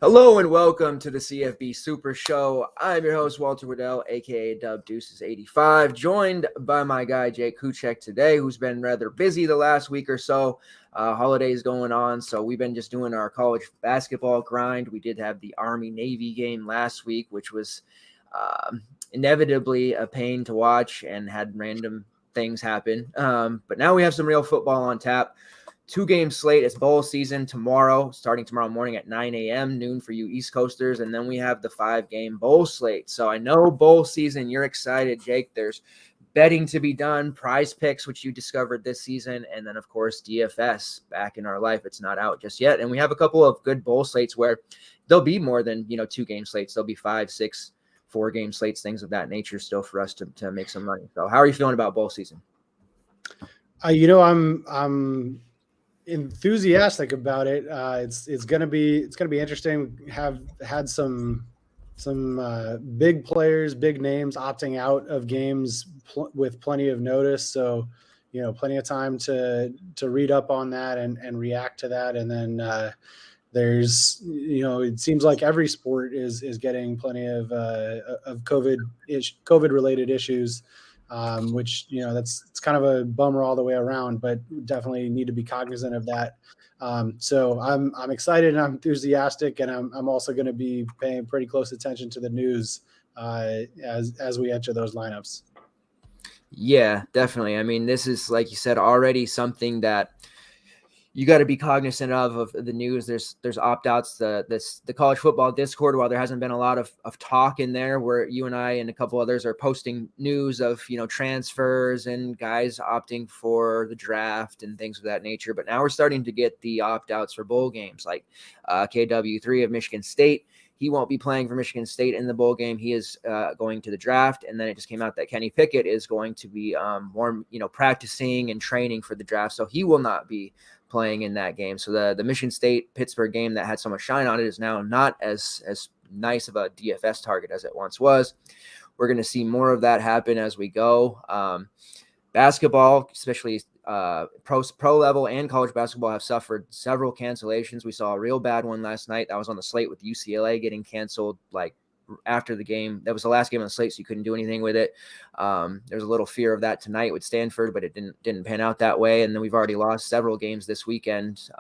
Hello and welcome to the CFB Super Show. I'm your host, Walter Waddell, aka Dub Deuces 85, joined by my guy Jake Kucheck today, who's been rather busy the last week or so. Holidays going on, so we've been just doing our college basketball grind. We did have the Army-Navy game last week, which was inevitably a pain to watch and had random things happen. But now we have some real football on tap. 2-game slate. It's bowl season starting tomorrow morning at 9 a.m., noon for you East Coasters. And then we have the 5-game bowl slate. So I know bowl season, you're excited, Jake. There's betting to be done, PrizePicks, which you discovered this season. And then, of course, DFS back in our life. It's not out just yet. And we have a couple of good bowl slates where there'll be more than, 2-game slates. There'll be 5, 6, 4-game slates, things of that nature still for us to make some money. So how are you feeling about bowl season? I'm enthusiastic about it. It's gonna be interesting. Have had some big players, big names opting out of games with plenty of notice. So, plenty of time to read up on that and react to that. And then there's, it seems like every sport is getting plenty of COVID related issues. Which, it's kind of a bummer all the way around, but definitely need to be cognizant of that. So I'm excited and I'm enthusiastic, and I'm also going to be paying pretty close attention to the news as we enter those lineups. Yeah, definitely. I mean, this is, like you said, already something that you got to be cognizant of the news. There's opt-outs, the college football Discord, while there hasn't been a lot of talk in there, where you and I and a couple others are posting news of, transfers and guys opting for the draft and things of that nature. But now we're starting to get the opt-outs for bowl games, like KW3 of Michigan State. He won't be playing for Michigan State in the bowl game. He is going to the draft. And then it just came out that Kenny Pickett is going to be more, practicing and training for the draft. So he will not be playing in that game. So the Michigan State Pittsburgh game that had so much shine on it is now not as nice of a DFS target as it once was. We're going to see more of that happen as we go. Basketball, especially pro level and college basketball, have suffered several cancellations. We saw a real bad one last night that was on the slate with UCLA getting canceled like after the game. That was the last game on the slate, so you couldn't do anything with it. There's a little fear of that tonight with Stanford, but it didn't pan out that way. And then we've already lost several games this weekend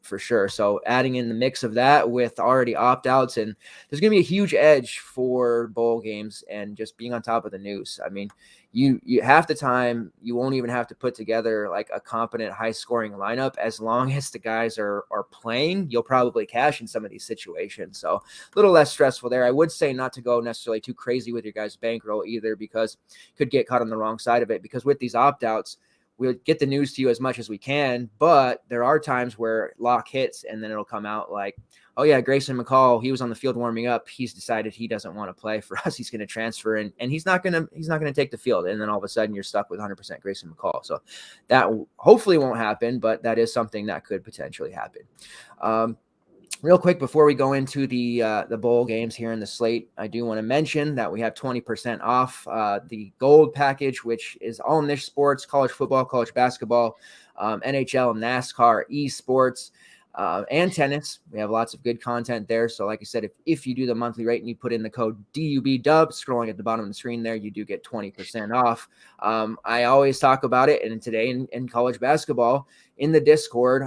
for sure. So adding in the mix of that with already opt-outs, and there's going to be a huge edge for bowl games and just being on top of the news. I mean, you half the time you won't even have to put together like a competent high scoring lineup. As long as the guys are playing, you'll probably cash in some of these situations. So a little less stressful there. I would say not to go necessarily too crazy with your guys' bankroll either, because you could get caught on the wrong side of it. Because with these opt-outs, we'll get the news to you as much as we can, but there are times where lock hits and then it'll come out like, oh yeah, Grayson McCall, he was on the field warming up. He's decided he doesn't want to play for us. He's going to transfer and he's not going to take the field. And then all of a sudden you're stuck with 100% Grayson McCall. So that hopefully won't happen, but that is something that could potentially happen. Real quick, before we go into the bowl games here in the slate, I do want to mention that we have 20% off the gold package, which is all niche sports, college football, college basketball, NHL, NASCAR, esports, and tennis. We have lots of good content there. So like I said, if you do the monthly rate and you put in the code DUBDUB, scrolling at the bottom of the screen there, you do get 20% off. I always talk about it. And today in college basketball in the Discord,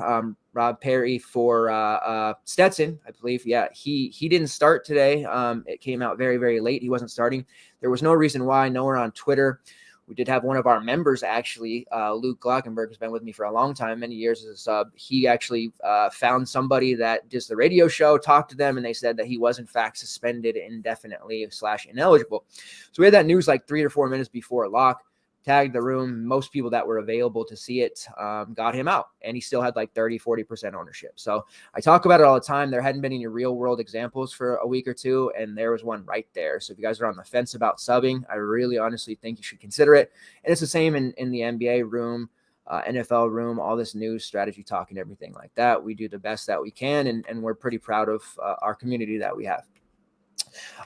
Rob Perry for Stetson, I believe. Yeah, he didn't start today. It came out very, very late. He wasn't starting. There was no reason why. Nowhere on Twitter. We did have one of our members, actually, Luke Glockenberg, who's been with me for a long time, many years as a sub. He actually found somebody that does the radio show, talked to them, and they said that he was, in fact, suspended indefinitely / ineligible. So we had that news like 3 or 4 minutes before lock. Tagged the room. Most people that were available to see it got him out, and he still had like 30-40% ownership. So I talk about it all the time. There hadn't been any real world examples for a week or two, and there was one right there. So if you guys are on the fence about subbing, I really honestly think you should consider it. And it's the same in the NBA room, NFL room, all this news, strategy talk, and everything like that. We do the best that we can, and we're pretty proud of our community that we have.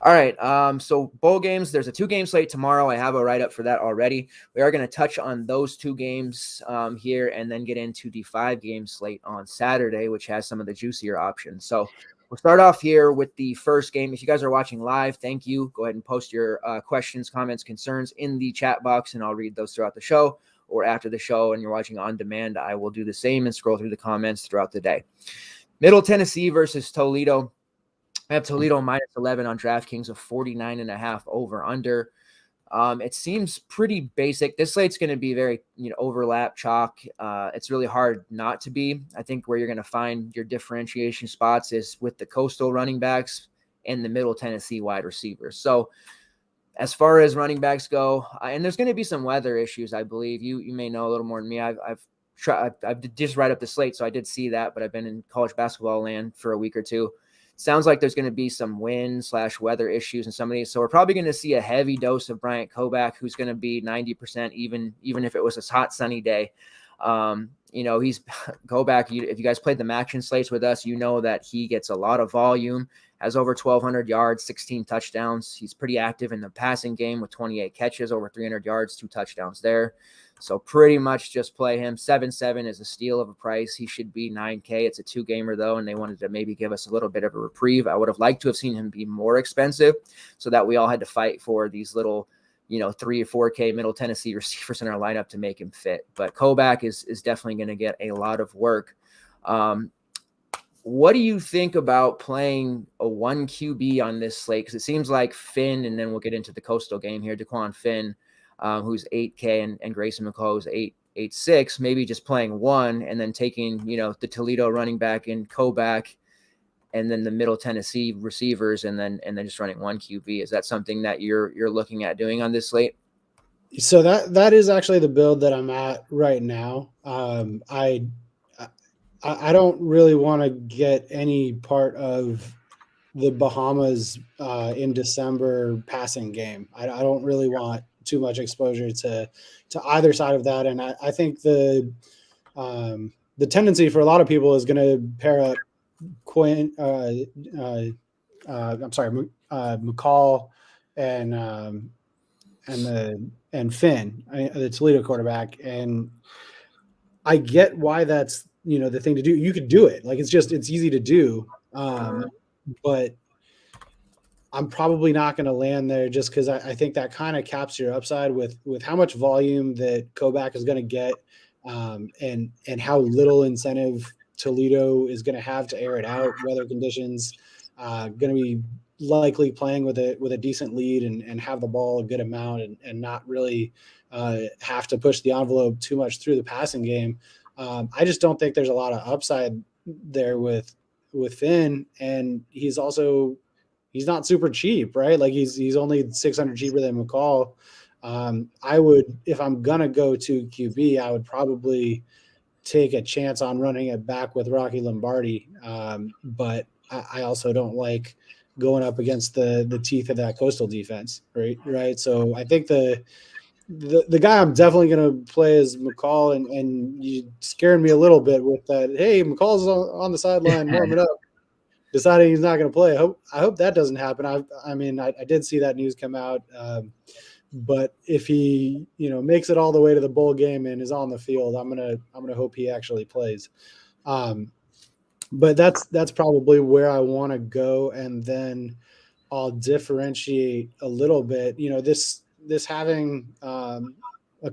All right. So bowl games, there's a 2-game slate tomorrow. I have a write-up for that already. We are going to touch on those 2 games here and then get into the 5-game slate on Saturday, which has some of the juicier options. So We'll start off here with the first game. If you guys are watching live, thank you. Go ahead and post your questions, comments, concerns in the chat box, and I'll read those throughout the show. Or after the show and you're watching on demand, I will do the same and scroll through the comments throughout the day. Middle Tennessee versus Toledo. I have Toledo minus 11 on DraftKings of 49.5 over under. It seems pretty basic. This slate's going to be very, overlap chalk. It's really hard not to be. I think where you're going to find your differentiation spots is with the coastal running backs and the Middle Tennessee wide receivers. So as far as running backs go, and there's going to be some weather issues, I believe. You may know a little more than me. I've just read up the slate, so I did see that, but I've been in college basketball land for a week or two. Sounds like there's going to be some wind/weather issues in some of these. So we're probably going to see a heavy dose of Bryant Koback, who's going to be 90%, even if it was a hot, sunny day. He's Koback. If you guys played the action slates with us, you know that he gets a lot of volume, has over 1,200 yards, 16 touchdowns. He's pretty active in the passing game with 28 catches, over 300 yards, 2 touchdowns there. So pretty much just play him. 7-7 is a steal of a price. He should be $9K. It's a 2-gamer though, and they wanted to maybe give us a little bit of a reprieve. I would have liked to have seen him be more expensive so that we all had to fight for these little, 3 or 4K Middle Tennessee receivers in our lineup to make him fit. But Koback is definitely going to get a lot of work. What do you think about playing a 1 QB on this slate? Because it seems like Finn, and then we'll get into the coastal game here, Daquan Finn, who's 8K, and Grayson McCall, who's 8.6, maybe just playing one and then taking, the Toledo running back and Koback and then the Middle Tennessee receivers and then just running 1 QB. Is that something that you're looking at doing on this slate? So that is actually the build that I'm at right now. I don't really want to get any part of the Bahamas in December passing game. I don't really want too much exposure to either side of that. And I think the tendency for a lot of people is going to pair up McCall and Finn, the Toledo quarterback. And I get why that's, the thing to do. You could do it. Like, it's easy to do. But I'm probably not going to land there just because I think that kind of caps your upside with how much volume that Koback is going to get and how little incentive Toledo is going to have to air it out. Weather conditions, going to be likely playing with a decent lead and have the ball a good amount and not really have to push the envelope too much through the passing game. I just don't think there's a lot of upside there with Finn, and he's not super cheap, right? Like he's only 600 cheaper than McCall. I would, if I'm gonna go to QB, I would probably take a chance on running it back with Rocky Lombardi. But I also don't like going up against the teeth of that coastal defense, right? So I think the guy I'm definitely going to play is McCall, and you scared me a little bit with that. Hey, McCall's on the sideline warming up, deciding he's not going to play. I hope that doesn't happen. I did see that news come out, but if he makes it all the way to the bowl game and is on the field, I'm gonna hope he actually plays. But that's probably where I want to go, and then I'll differentiate a little bit. This having a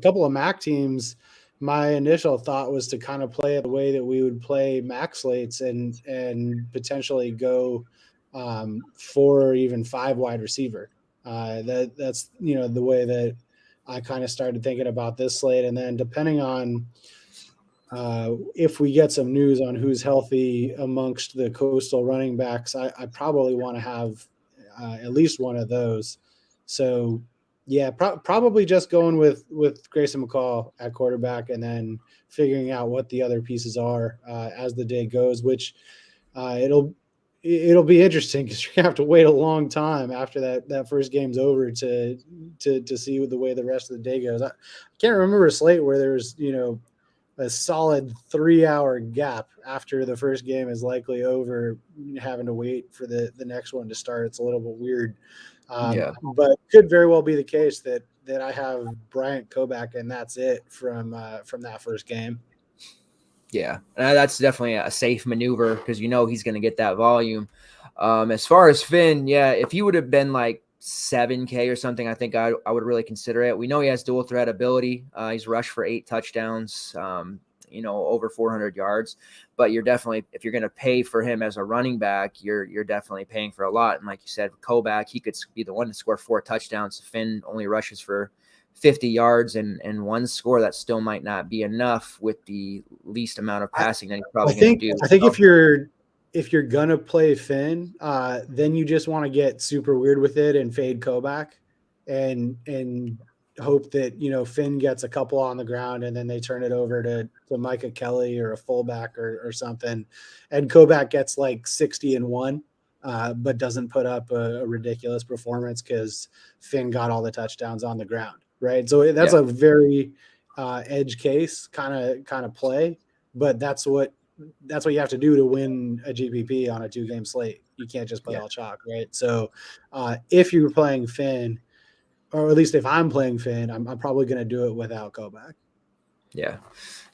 couple of MAC teams, my initial thought was to kind of play it the way that we would play MAC slates and potentially go 4 or even 5 wide receiver. That's the way that I kind of started thinking about this slate. And then depending on if we get some news on who's healthy amongst the coastal running backs, I probably want to have at least one of those. So yeah, probably just going with Grayson McCall at quarterback and then figuring out what the other pieces are as the day goes, which it'll be interesting because you're gonna have to wait a long time after that first game's over to see the way the rest of the day goes. I can't remember a slate where there's a solid 3-hour gap after the first game is likely over, having to wait for the next one to start. It's a little bit weird. But it could very well be the case that I have Bryant Koback and that's it from that first game. Yeah, that's definitely a safe maneuver because he's going to get that volume. As far as Finn, yeah, if he would have been like 7K or something, I think I would really consider it. We know he has dual threat ability. He's rushed for 8 touchdowns, over 400 yards. But you're definitely, if you're going to pay for him as a running back, you're definitely paying for a lot. And like you said, Koback, he could be the one to score 4 touchdowns. Finn only rushes for 50 yards and 1 score. That still might not be enough with the least amount of passing that he's probably going to do. I think if you're gonna play Finn, then you just want to get super weird with it and fade Koback and hope that Finn gets a couple on the ground and then they turn it over to Micah Kelly or a fullback or something, and Koback gets like 60-1, but doesn't put up a ridiculous performance because Finn got all the touchdowns on the ground, right? So that's a very edge case kind of play, but that's what you have to do to win a GPP on a 2-game slate. You can't just play all chalk, right? So if you're playing Finn, or at least if I'm playing Finn, I'm probably going to do it without Koback. Yeah,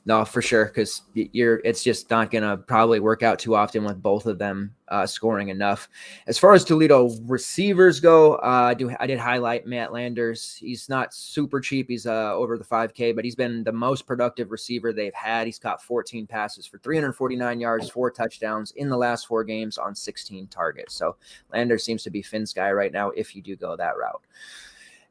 no, for sure. Cause it's just not going to probably work out too often with both of them scoring enough. As far as Toledo receivers go, I did highlight Matt Landers. He's not super cheap. He's over the 5K, but he's been the most productive receiver they've had. He's caught 14 passes for 349 yards, 4 touchdowns in the last 4 games on 16 targets. So Landers seems to be Finn's guy right now if you do go that route.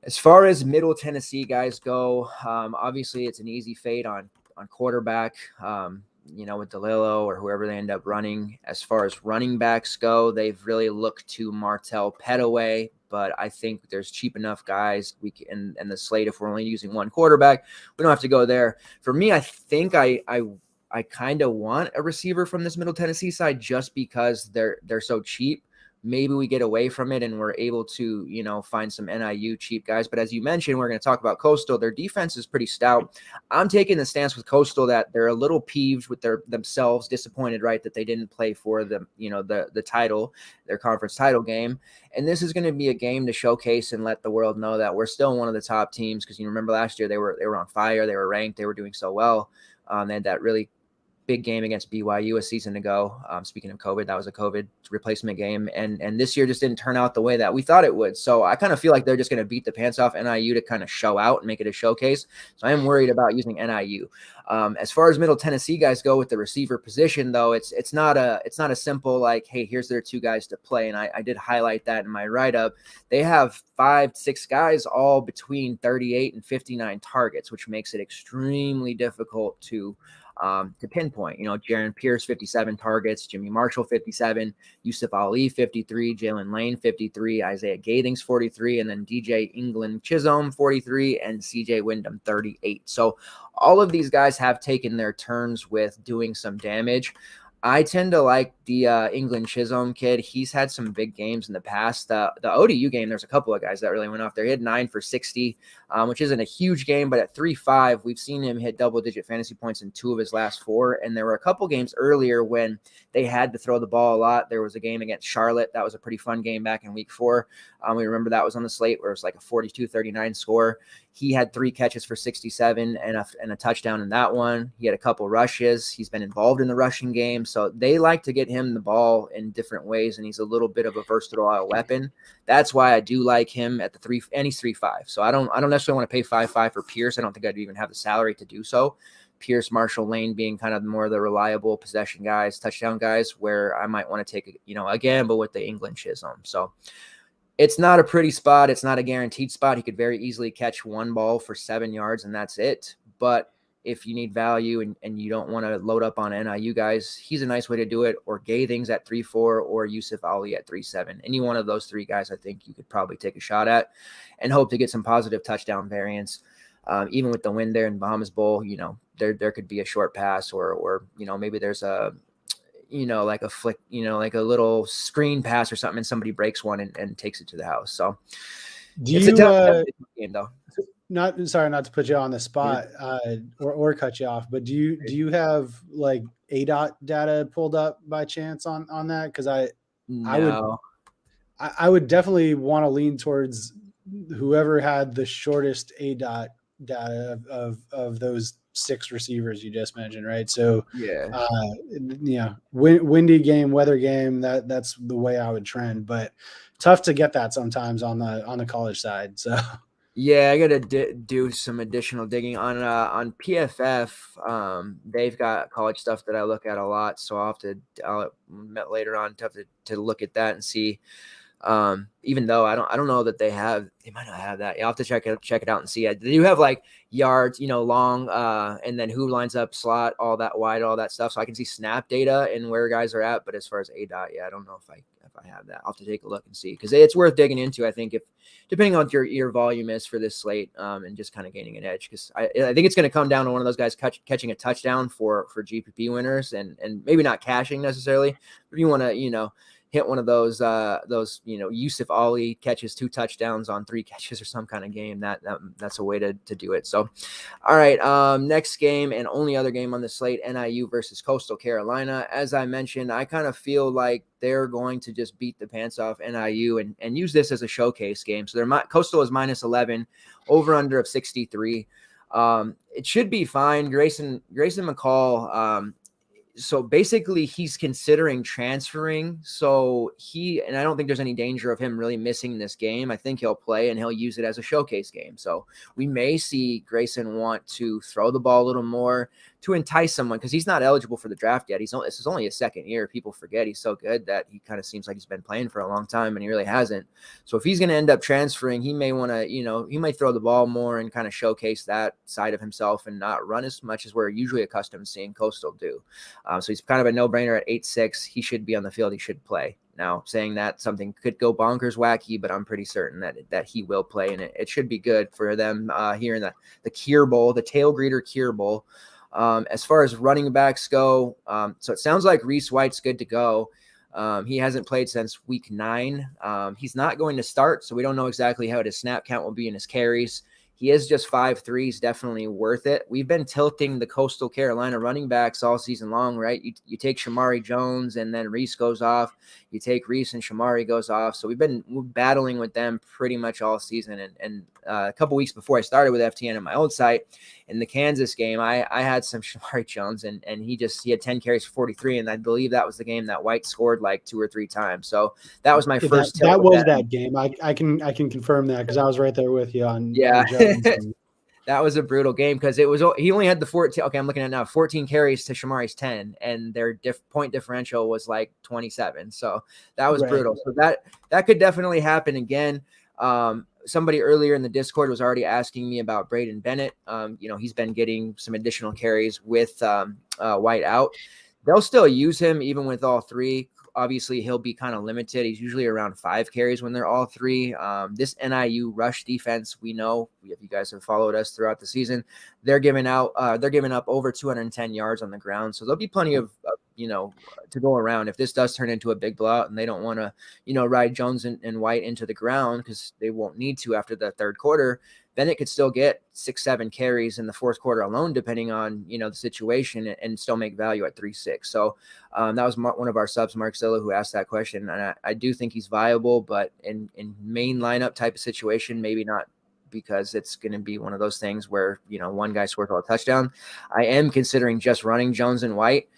As far as Middle Tennessee guys go, obviously it's an easy fade on quarterback, with DeLillo or whoever they end up running. As far as running backs go, they've really looked to Martell Pettaway, but I think there's cheap enough guys and the slate, if we're only using one quarterback, we don't have to go there. For me, I think I kind of want a receiver from this Middle Tennessee side just because they're so cheap. Maybe we get away from it and we're able to, find some NIU cheap guys. But as you mentioned, we're going to talk about Coastal. Their defense is pretty stout. I'm taking the stance with Coastal that they're a little peeved with themselves, disappointed, right, that they didn't play for the title, their conference title game. And this is going to be a game to showcase and let the world know that we're still one of the top teams. Because you remember last year they were on fire, they were ranked, they were doing so well. They had that really big game against BYU a season ago. Speaking of COVID, that was a COVID replacement game. And this year just didn't turn out the way that we thought it would. So I kind of feel like they're just going to beat the pants off NIU to kind of show out and make it a showcase. So I am worried about using NIU. As far as Middle Tennessee guys go with the receiver position, though, it's not a simple like, hey, here's their 2 guys to play. And I did highlight that in my write-up. They have 5-6 guys all between 38 and 59 targets, which makes it extremely difficult to pinpoint. Jaron Pierce, 57 targets, Jimmy Marshall, 57, Yusuf Ali, 53, Jalen Lane, 53, Isaiah Gathings, 43, and then DJ England Chisholm, 43, and CJ Wyndham, 38. So all of these guys have taken their turns with doing some damage. I tend to like the England Chisholm kid. He's had some big games in the past. The ODU game, there's a couple of guys that really went off there. He had 9 for 60, which isn't a huge game, but at 3.5, we've seen him hit double-digit fantasy points in 2 of his last 4. And there were a couple games earlier when they had to throw the ball a lot. There was a game against Charlotte. That was a pretty fun game back in week 4. We remember that was on the slate where it was like a 42-39 score. He had 3 catches for 67 and a touchdown in that one. He had a couple rushes. He's been involved in the rushing game. So they like to get him the ball in different ways, and he's a little bit of a versatile weapon. That's why I do like him at the 3, and he's 3.5. So I don't necessarily want to pay 5.5 for Pierce. I don't think I'd even have the salary to do so. Pierce, Marshall, Lane being kind of more of the reliable possession guys, touchdown guys, where I might want to take a gamble with the England Chisholm. So it's not a pretty spot. It's not a guaranteed spot. He could very easily catch 1 ball for 7 yards, and that's it. But if you need value and you don't want to load up on NIU guys, he's a nice way to do it. Or Gathings at 3.4 or Yusuf Ali at 3.7. Any one of those 3 guys I think you could probably take a shot at and hope to get some positive touchdown variance. Even with the win there in Bahamas Bowl, there could be a short pass or maybe there's a like a flick, like a little screen pass or something, and somebody breaks one and takes it to the house. So it's a tough game, though. Not to put you on the spot or cut you off, but do you have like ADOT data pulled up by chance on that? Because I would definitely want to lean towards whoever had the shortest ADOT data of those 6 receivers you just mentioned, right? So Yeah. Windy game, weather game, that's the way I would trend, but tough to get that sometimes on the college side. So Yeah, I gotta do some additional digging on PFF. They've got college stuff that I look at a lot, so I'll later on to look at that and see. Even though I don't know that they might not have that. You'll have to check it out and see. They do have like yards, long, and then who lines up, slot, all that wide, all that stuff. So I can see snap data and where guys are at. But as far as ADOT, I don't know if I have that. I'll have to take a look and see, because it's worth digging into. I think, if depending on what your volume is for this slate, and just kind of gaining an edge, because I think it's going to come down to one of those guys catching a touchdown for GPP winners, and maybe not cashing necessarily. If you want to, hit one of those Yusuf Ali catches 2 touchdowns on 3 catches or some kind of game, that's a way to do it. So, all right, next game and only other game on the slate, NIU versus Coastal Carolina. As I mentioned, I kind of feel like they're going to just beat the pants off NIU and use this as a showcase game. So Coastal is -11, over under of 63. It should be fine. Grayson McCall, so basically he's considering transferring. So and I don't think there's any danger of him really missing this game. I think he'll play and he'll use it as a showcase game. So we may see Grayson want to throw the ball a little more to entice someone, because he's not eligible for the draft yet. This is only his second year. People forget he's so good that he kind of seems like he's been playing for a long time, and he really hasn't. So if he's going to end up transferring, he may want to, he might throw the ball more and kind of showcase that side of himself and not run as much as we're usually accustomed to seeing Coastal do. So he's kind of a no-brainer at 8'6". He should be on the field. He should play. Now, saying that, something could go bonkers wacky, but I'm pretty certain that he will play, and it should be good for them here in the Kier Bowl, the Tail Greeter Kier Bowl. As far as running backs go, so it sounds like Reese White's good to go. He hasn't played since week 9. He's not going to start, so we don't know exactly how his snap count will be in his carries. He is just 5'3". He's definitely worth it. We've been tilting the Coastal Carolina running backs all season long, right? You take Shamari Jones and then Reese goes off. You take Reese and Shamari goes off. So we've been battling with them pretty much all season. And a couple weeks before I started with FTN on my old site, in the Kansas game, I had some Shamari Jones, and he had 10 carries for 43, and I believe that was the game that White scored like 2 or 3 times. So that was my first. That was that game. I can confirm that, because I was right there with you on. Yeah. On Jones and... That was a brutal game, because he only had the 14. Okay, I'm looking at it now, 14 carries to Shamari's 10, and their point differential was like 27. So that was brutal. So that could definitely happen again. Somebody earlier in the Discord was already asking me about Braden Bennett. He's been getting some additional carries with White out. They'll still use him even with all 3. Obviously, he'll be kind of limited. He's usually around 5 carries when they're all 3. This NIU rush defense, we know, if you guys have followed us throughout the season, they're giving up over 210 yards on the ground. So there'll be plenty of to go around if this does turn into a big blowout, and they don't want to, ride Jones and White into the ground, because they won't need to after the third quarter. Bennett could still get 6-7 carries in the fourth quarter alone, depending on, the situation, and still make value at 3.6. So that was one of our subs, Mark Zilla, who asked that question. And I do think he's viable, but in main lineup type of situation, maybe not, because it's going to be one of those things where, one guy scores a touchdown. I am considering just running Jones and White.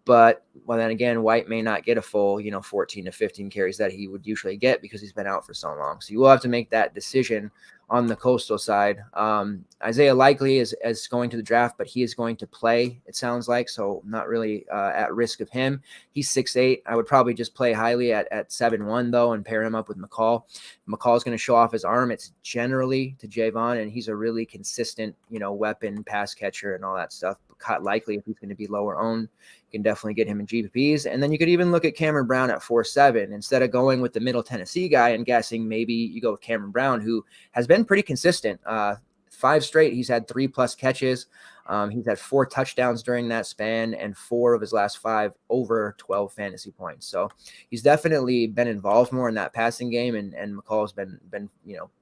But then again, White may not get a full, 14 to 15 carries that he would usually get, because he's been out for so long. So you will have to make that decision on the Coastal side. Isaiah Likely is going to the draft, but he is going to play, it sounds like. So not really at risk of him. He's 6'8". I would probably just play highly at 7'1", though, and pair him up with McCall. McCall's going to show off his arm. It's generally to Javon, and he's a really consistent, weapon, pass catcher, and all that stuff. Likely, if he's going to be lower owned, you can definitely get him in GPPs. And then you could even look at Cameron Brown at 4.7 instead of going with the Middle Tennessee guy and guessing. Maybe you go with Cameron Brown, who has been pretty consistent. 5 straight, he's had 3+ catches. He's had 4 touchdowns during that span, and 4 of his last 5 over 12 fantasy points. So he's definitely been involved more in that passing game, and McCall's been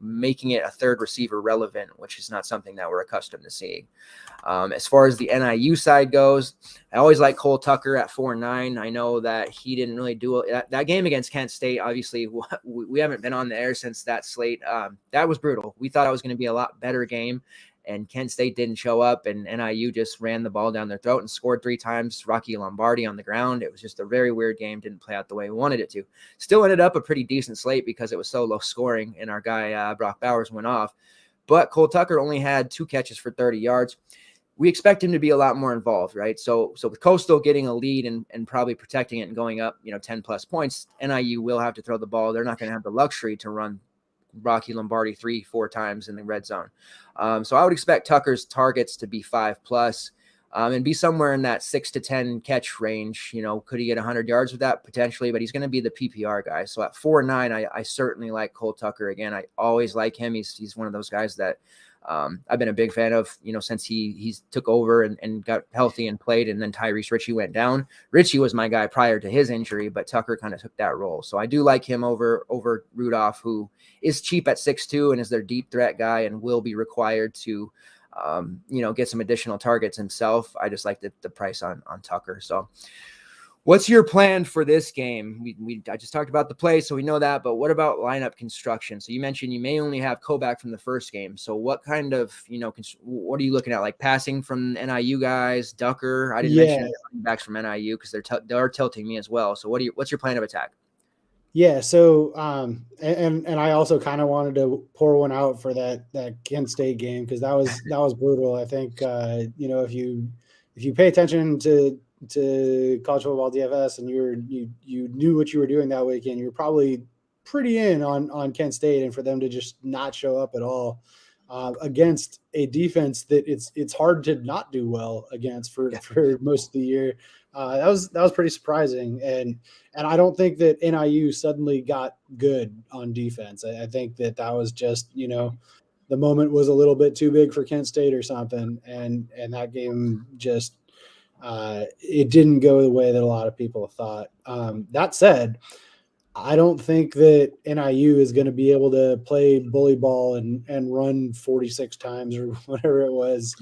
making it a third receiver relevant, which is not something that we're accustomed to seeing. As far as the NIU side goes, I always like Cole Tucker at 4.9. I know that he didn't really do it. That game against Kent State, obviously, we haven't been on the air since that slate. That was brutal. We thought it was going to be a lot better game. and Kent State didn't show up, and NIU just ran the ball down their throat and scored 3 times. Rocky Lombardi on the ground. It was just a very weird game. Didn't play out the way we wanted it to. Still ended up a pretty decent slate because it was so low scoring, and our guy Brock Bowers went off. But Cole Tucker only had 2 catches for 30 yards. We expect him to be a lot more involved, right? So with Coastal getting a lead and probably protecting it and going up, 10 plus points, NIU will have to throw the ball. They're not going to have the luxury to run Rocky Lombardi 3-4 times in the red zone. So I would expect Tucker's targets to be 5+, and be somewhere in that 6 to 10 catch range. Could he get 100 yards with that? Potentially, but he's going to be the PPR guy. So at 4.9, I certainly like Cole Tucker. Again, I always like him. He's one of those guys that I've been a big fan of, since he took over and got healthy and played, and then Tyrese Ritchie went down. Ritchie was my guy prior to his injury, but Tucker kind of took that role. So I do like him over Rudolph, who is cheap at 6'2" and is their deep threat guy and will be required to, get some additional targets himself. I just like the price on Tucker. So what's your plan for this game? I just talked about the play, so we know that, but what about lineup construction? So you mentioned you may only have Kovac from the first game. So what kind of, what are you looking at? Like passing from NIU guys, Ducker? I didn't mention running backs from NIU because they're tilting me as well. So what's your plan of attack? Yeah. So, and I also kind of wanted to pour one out for that Kent State game, because that was brutal. I think, if you pay attention to college football DFS and you knew what you were doing that weekend, you're probably pretty in on Kent State, and for them to just not show up at all against a defense that it's hard to not do well against for most of the year. That was pretty surprising, and I don't think that NIU suddenly got good on defense. I think that was just the moment was a little bit too big for Kent State or something, and that game just it didn't go the way that a lot of people thought. That said, I don't think that NIU is going to be able to play bully ball and run 46 times or whatever it was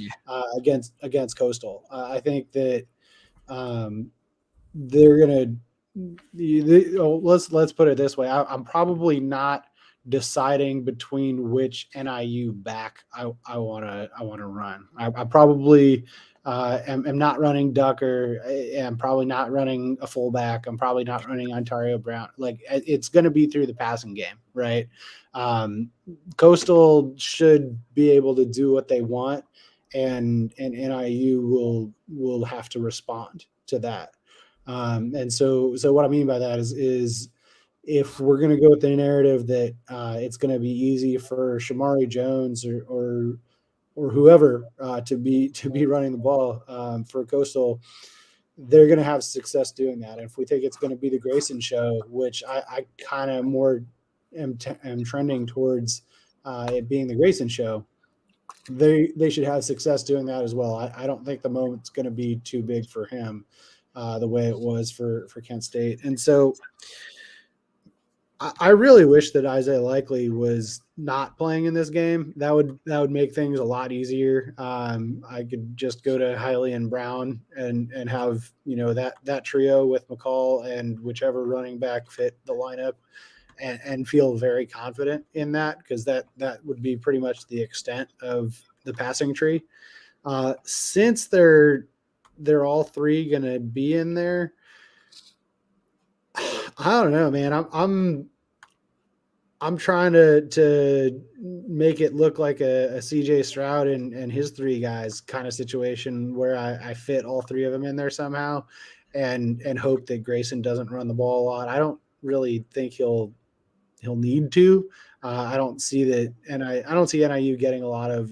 against Coastal. I think that they're going to let's put it this way. I'm probably not deciding between which NIU back I want to run. I probably am not running Ducker. I'm probably not running a fullback. I'm probably not running Ontario Brown. Like, it's going to be through the passing game, right? Coastal should be able to do what they want, and NIU will have to respond to that. And so what I mean by that is if we're going to go with the narrative that it's going to be easy for Shamari Jones or whoever to be running the ball for Coastal, they're going to have success doing that. And if we think it's going to be the Grayson show, which I kind of more am trending towards it being the Grayson show, they should have success doing that as well. I don't think the moment's going to be too big for him the way it was for Kent State. And so I really wish that Isaiah Likely was not playing in this game. That would make things a lot easier. I could just go to Hiley and Brown and have that trio with McCall and whichever running back fit the lineup, and feel very confident in that, because that would be pretty much the extent of the passing tree. Since they're all three going to be in there, I don't know, man. I'm trying to make it look like a CJ Stroud and his 3 guys kind of situation where I fit all 3 of them in there somehow, and hope that Grayson doesn't run the ball a lot. I don't really think he'll need to. I don't see that, and I don't see NIU getting a lot of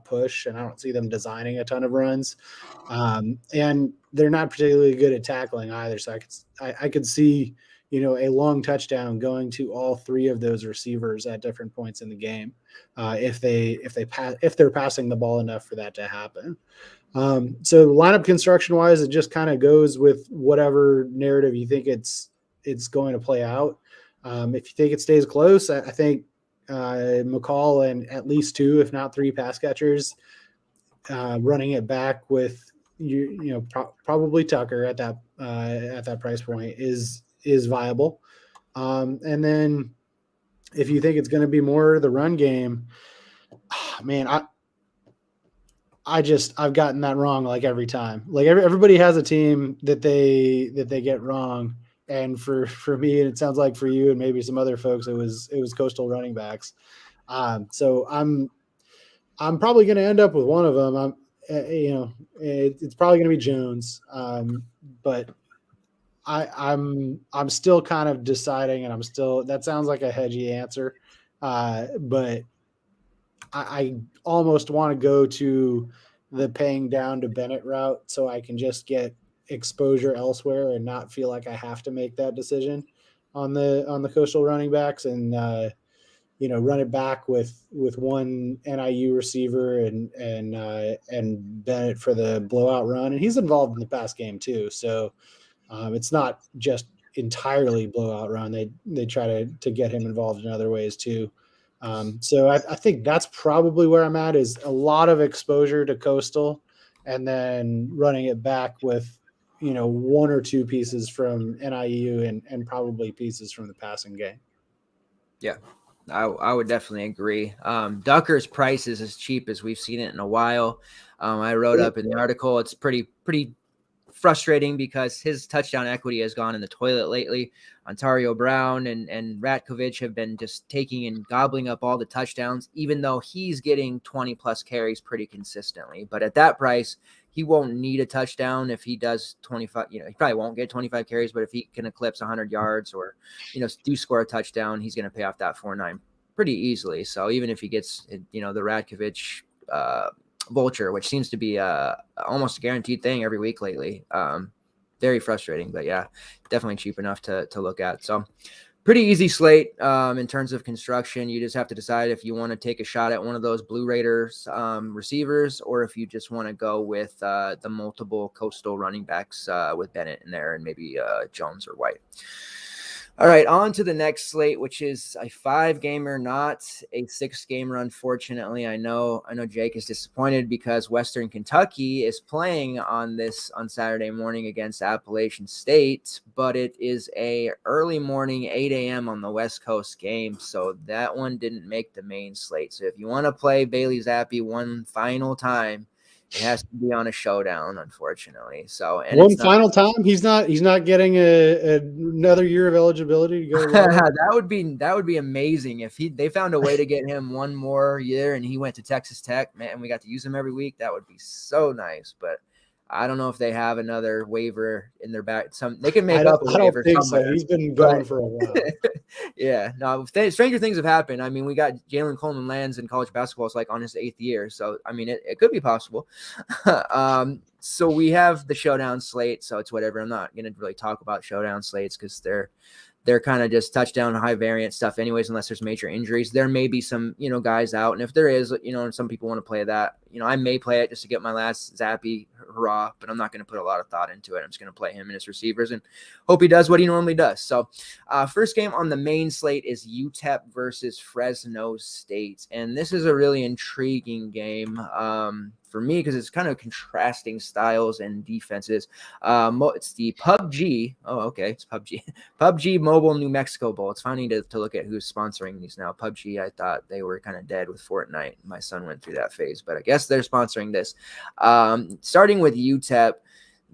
push, and I don't see them designing a ton of runs. And they're not particularly good at tackling either. So I could see a long touchdown going to all 3 of those receivers at different points in the game, if they're passing the ball enough for that to happen. So lineup construction wise, it just kind of goes with whatever narrative you think it's going to play out. If you think it stays close, I think McCall and at least 2, if not 3 pass catchers, running it back with probably Tucker at that price point is viable. And then if you think it's going to be more the run game, man, I've gotten that wrong like every time. Like everybody has a team that they get wrong. And for me, and it sounds like for you and maybe some other folks, it was Coastal running backs. So I'm probably going to end up with one of them. It's probably going to be Jones. But I'm still kind of deciding, and that sounds like a hedgy answer. But I almost want to go to the paying down to Bennett route so I can just get exposure elsewhere and not feel like I have to make that decision on the Coastal running backs, and run it back with one NIU receiver and Bennett for the blowout run. And he's involved in the pass game too. So it's not just entirely blowout run. They try to get him involved in other ways too. So I think that's probably where I'm at, is a lot of exposure to Coastal and then running it back with, one or two pieces from NIU and probably pieces from the passing game. Yeah, I would definitely agree. Ducker's price is as cheap as we've seen it in a while. I wrote up in the article, it's pretty frustrating because his touchdown equity has gone in the toilet lately. Ontario Brown and Ratkovich have been just taking and gobbling up all the touchdowns, even though he's getting 20 plus carries pretty consistently. But at that price, he won't need a touchdown if he does 25. He probably won't get 25 carries, but if he can eclipse 100 yards or, do score a touchdown, he's going to pay off that 4.9 pretty easily. So even if he gets, the Ratkovich vulture, which seems to be almost a guaranteed thing every week lately. Very frustrating, but yeah, definitely cheap enough to look at. So pretty easy slate in terms of construction. You just have to decide if you want to take a shot at one of those Blue Raiders receivers, or if you just want to go with the multiple Coastal running backs with Bennett in there and maybe Jones or White. All right, on to the next slate, which is a 5-gamer, not a 6-gamer. Unfortunately, I know Jake is disappointed because Western Kentucky is playing on Saturday morning against Appalachian State, but it is a early morning 8 a.m. on the West Coast game, so that one didn't make the main slate. So if you want to play Bailey Zappi one final time, it has to be on a Showdown, unfortunately. So one final time, he's not getting another year of eligibility to go. that would be amazing if they found a way to get him one more year and he went to Texas Tech, man, and we got to use him every week. That would be so nice. But I don't know if they have another waiver in their back. They can make up a waiver. I don't think so. He's been going for a while. Yeah, no, stranger things have happened. I mean, we got Jalen Coleman lands in college basketball. It's like on his 8th year. So, I mean, it could be possible. So we have the Showdown slate. So it's whatever. I'm not going to really talk about Showdown slates because they're kind of just touchdown, high variant stuff anyways, unless there's major injuries. There may be some, guys out. And if there is, and some people want to play that, I may play it just to get my last Zappy hurrah, but I'm not going to put a lot of thought into it. I'm just going to play him and his receivers and hope he does what he normally does. So first game on the main slate is Utep versus Fresno State. And this is a really intriguing game for me because it's kind of contrasting styles and defenses. It's the PUBG. Oh, okay. It's PUBG. PUBG Mobile New Mexico Bowl. It's funny to look at who's sponsoring these now. PUBG, I thought they were kind of dead with Fortnite. My son went through that phase, but I guess they're sponsoring this. Starting with UTEP,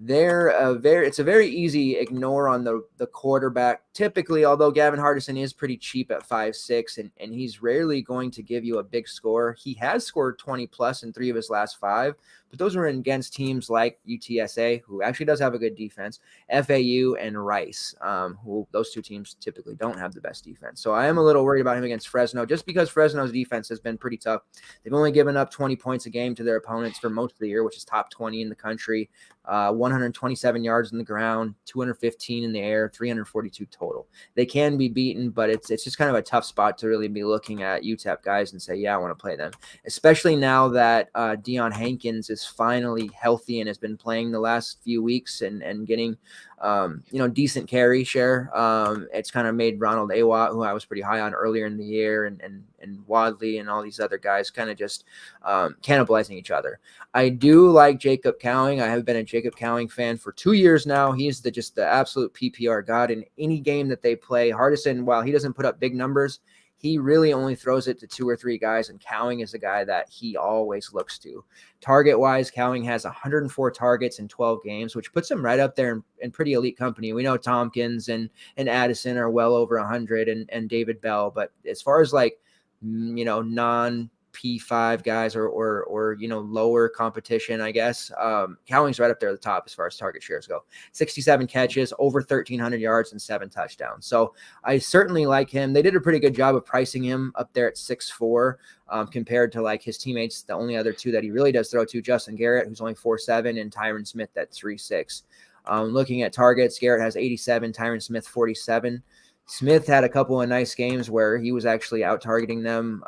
it's a very easy ignore on the quarterback. Typically, although Gavin Hardison is pretty cheap at 5'6", and he's rarely going to give you a big score. He has scored 20 plus in 3 of his last 5, but those were against teams like UTSA, who actually does have a good defense, FAU, and Rice, who those 2 teams typically don't have the best defense. So I am a little worried about him against Fresno, just because Fresno's defense has been pretty tough. They've only given up 20 points a game to their opponents for most of the year, which is top 20 in the country. 127 yards on the ground, 215 in the air, 342 total. They can be beaten, but it's just kind of a tough spot to really be looking at UTEP guys and say, yeah, I want to play them, especially now that Deion Hankins is finally healthy and has been playing the last few weeks and getting decent carry share. It's kind of made Ronald Awat, who I was pretty high on earlier in the year, and Wadley and all these other guys kind of just cannibalizing each other. I do like Jacob Cowing. I have been a Jacob Cowing fan for 2 years now. He's just the absolute PPR god in any game that they play. Hardison, while he doesn't put up big numbers, he really only throws it to 2 or 3 guys, and Cowing is a guy that he always looks to. Target-wise, Cowing has 104 targets in 12 games, which puts him right up there in pretty elite company. We know Tompkins and Addison are well over 100 and David Bell, but as far as like, non P5 guys or lower competition, I guess. Cowing's right up there at the top as far as target shares go. 67 catches, over 1,300 yards, and 7 touchdowns. So I certainly like him. They did a pretty good job of pricing him up there at 6'4", compared to like his teammates. The only other 2 that he really does throw to, Justin Garrett, who's only 4'7", and Tyron Smith at 3'6". Looking at targets, Garrett has 87, Tyron Smith 47. Smith had a couple of nice games where he was actually out targeting them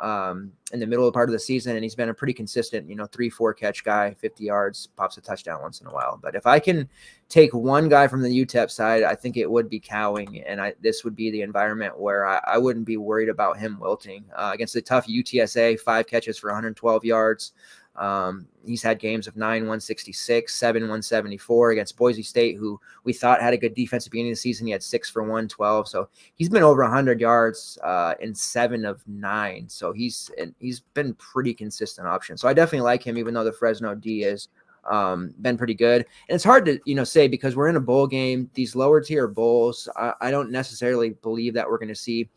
in the middle of part of the season, and he's been a pretty consistent, 3-4 catch guy, 50 yards, pops a touchdown once in a while. But if I can take one guy from the UTEP side, I think it would be Cowing, and this would be the environment where I wouldn't be worried about him wilting. Against the tough UTSA, 5 catches for 112 yards. He's had games of 9, 166, 7, 174 against Boise State, who we thought had a good defense at the beginning of the season. He had 6 for 112. So he's been over 100 yards in 7 of 9. So he's been pretty consistent option. So I definitely like him, even though the Fresno D is been pretty good. And it's hard to, say, because we're in a bowl game, these lower tier bowls, I don't necessarily believe that we're going to see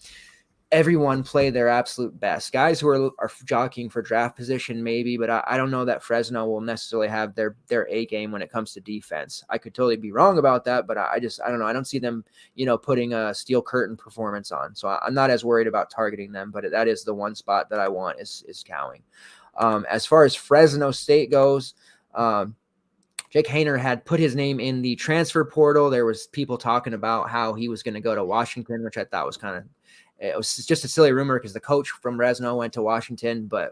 everyone play their absolute best. Guys who are jockeying for draft position, maybe, but I don't know that Fresno will necessarily have their A game when it comes to defense. I could totally be wrong about that, but I don't know. I don't see them, putting a steel curtain performance on. So I'm not as worried about targeting them, but that is the one spot that I want is Cowing. As far as Fresno State goes, Jake Hayner had put his name in the transfer portal. There was people talking about how he was going to go to Washington, which I thought was it was just a silly rumor because the coach from Fresno went to Washington, but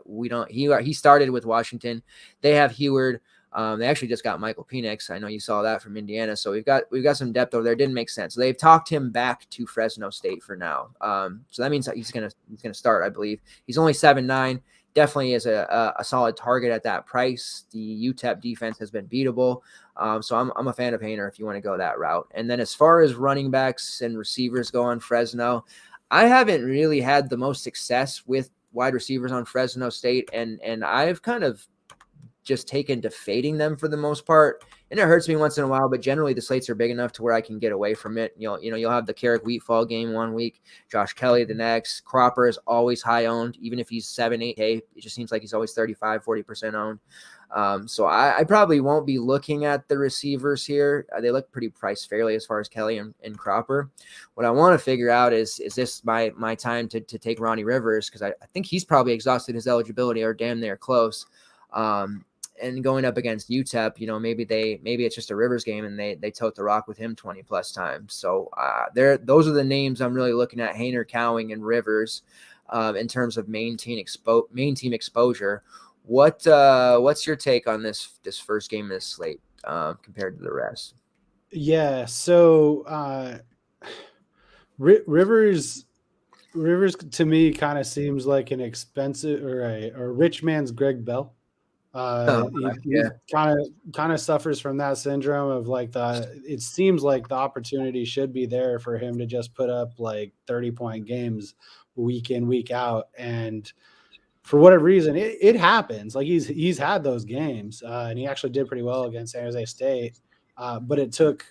he started with Washington. They have Heward. They actually just got Michael Penix. I know you saw that from Indiana. So we've got some depth over there. Didn't make sense. So they've talked him back to Fresno State for now. So that means that he's gonna start, I believe. He's only 7'9". Definitely is a solid target at that price. The UTEP defense has been beatable. So I'm a fan of Hayner if you want to go that route. And then as far as running backs and receivers go on Fresno, I haven't really had the most success with wide receivers on Fresno State, and I've kind of just taken to fading them for the most part. And it hurts me once in a while, but generally the slates are big enough to where I can get away from it. You'll have the Carrick Wheatfall game one week, Josh Kelly the next. Cropper is always high owned, even if he's 7-8K. It just seems like he's always 35-40% owned. So I probably won't be looking at the receivers here. They look pretty priced fairly as far as Kelly and Cropper. What I want to figure out is this my time to take Ronnie Rivers, because I think he's probably exhausted his eligibility or damn near close. And going up against UTEP, maybe it's just a Rivers game and they tote the rock with him 20 plus times. So those are the names I'm really looking at: Hayner, Cowing, and Rivers in terms of main team exposure. What's your take on this first game of this slate compared to the rest? Yeah, so Rivers to me kind of seems like an expensive or a rich man's Greg Bell. He kind of suffers from that syndrome of like it seems like the opportunity should be there for him to just put up like 30-point games week in, week out. And for whatever reason, it happens. Like he's had those games and he actually did pretty well against San Jose State. But it took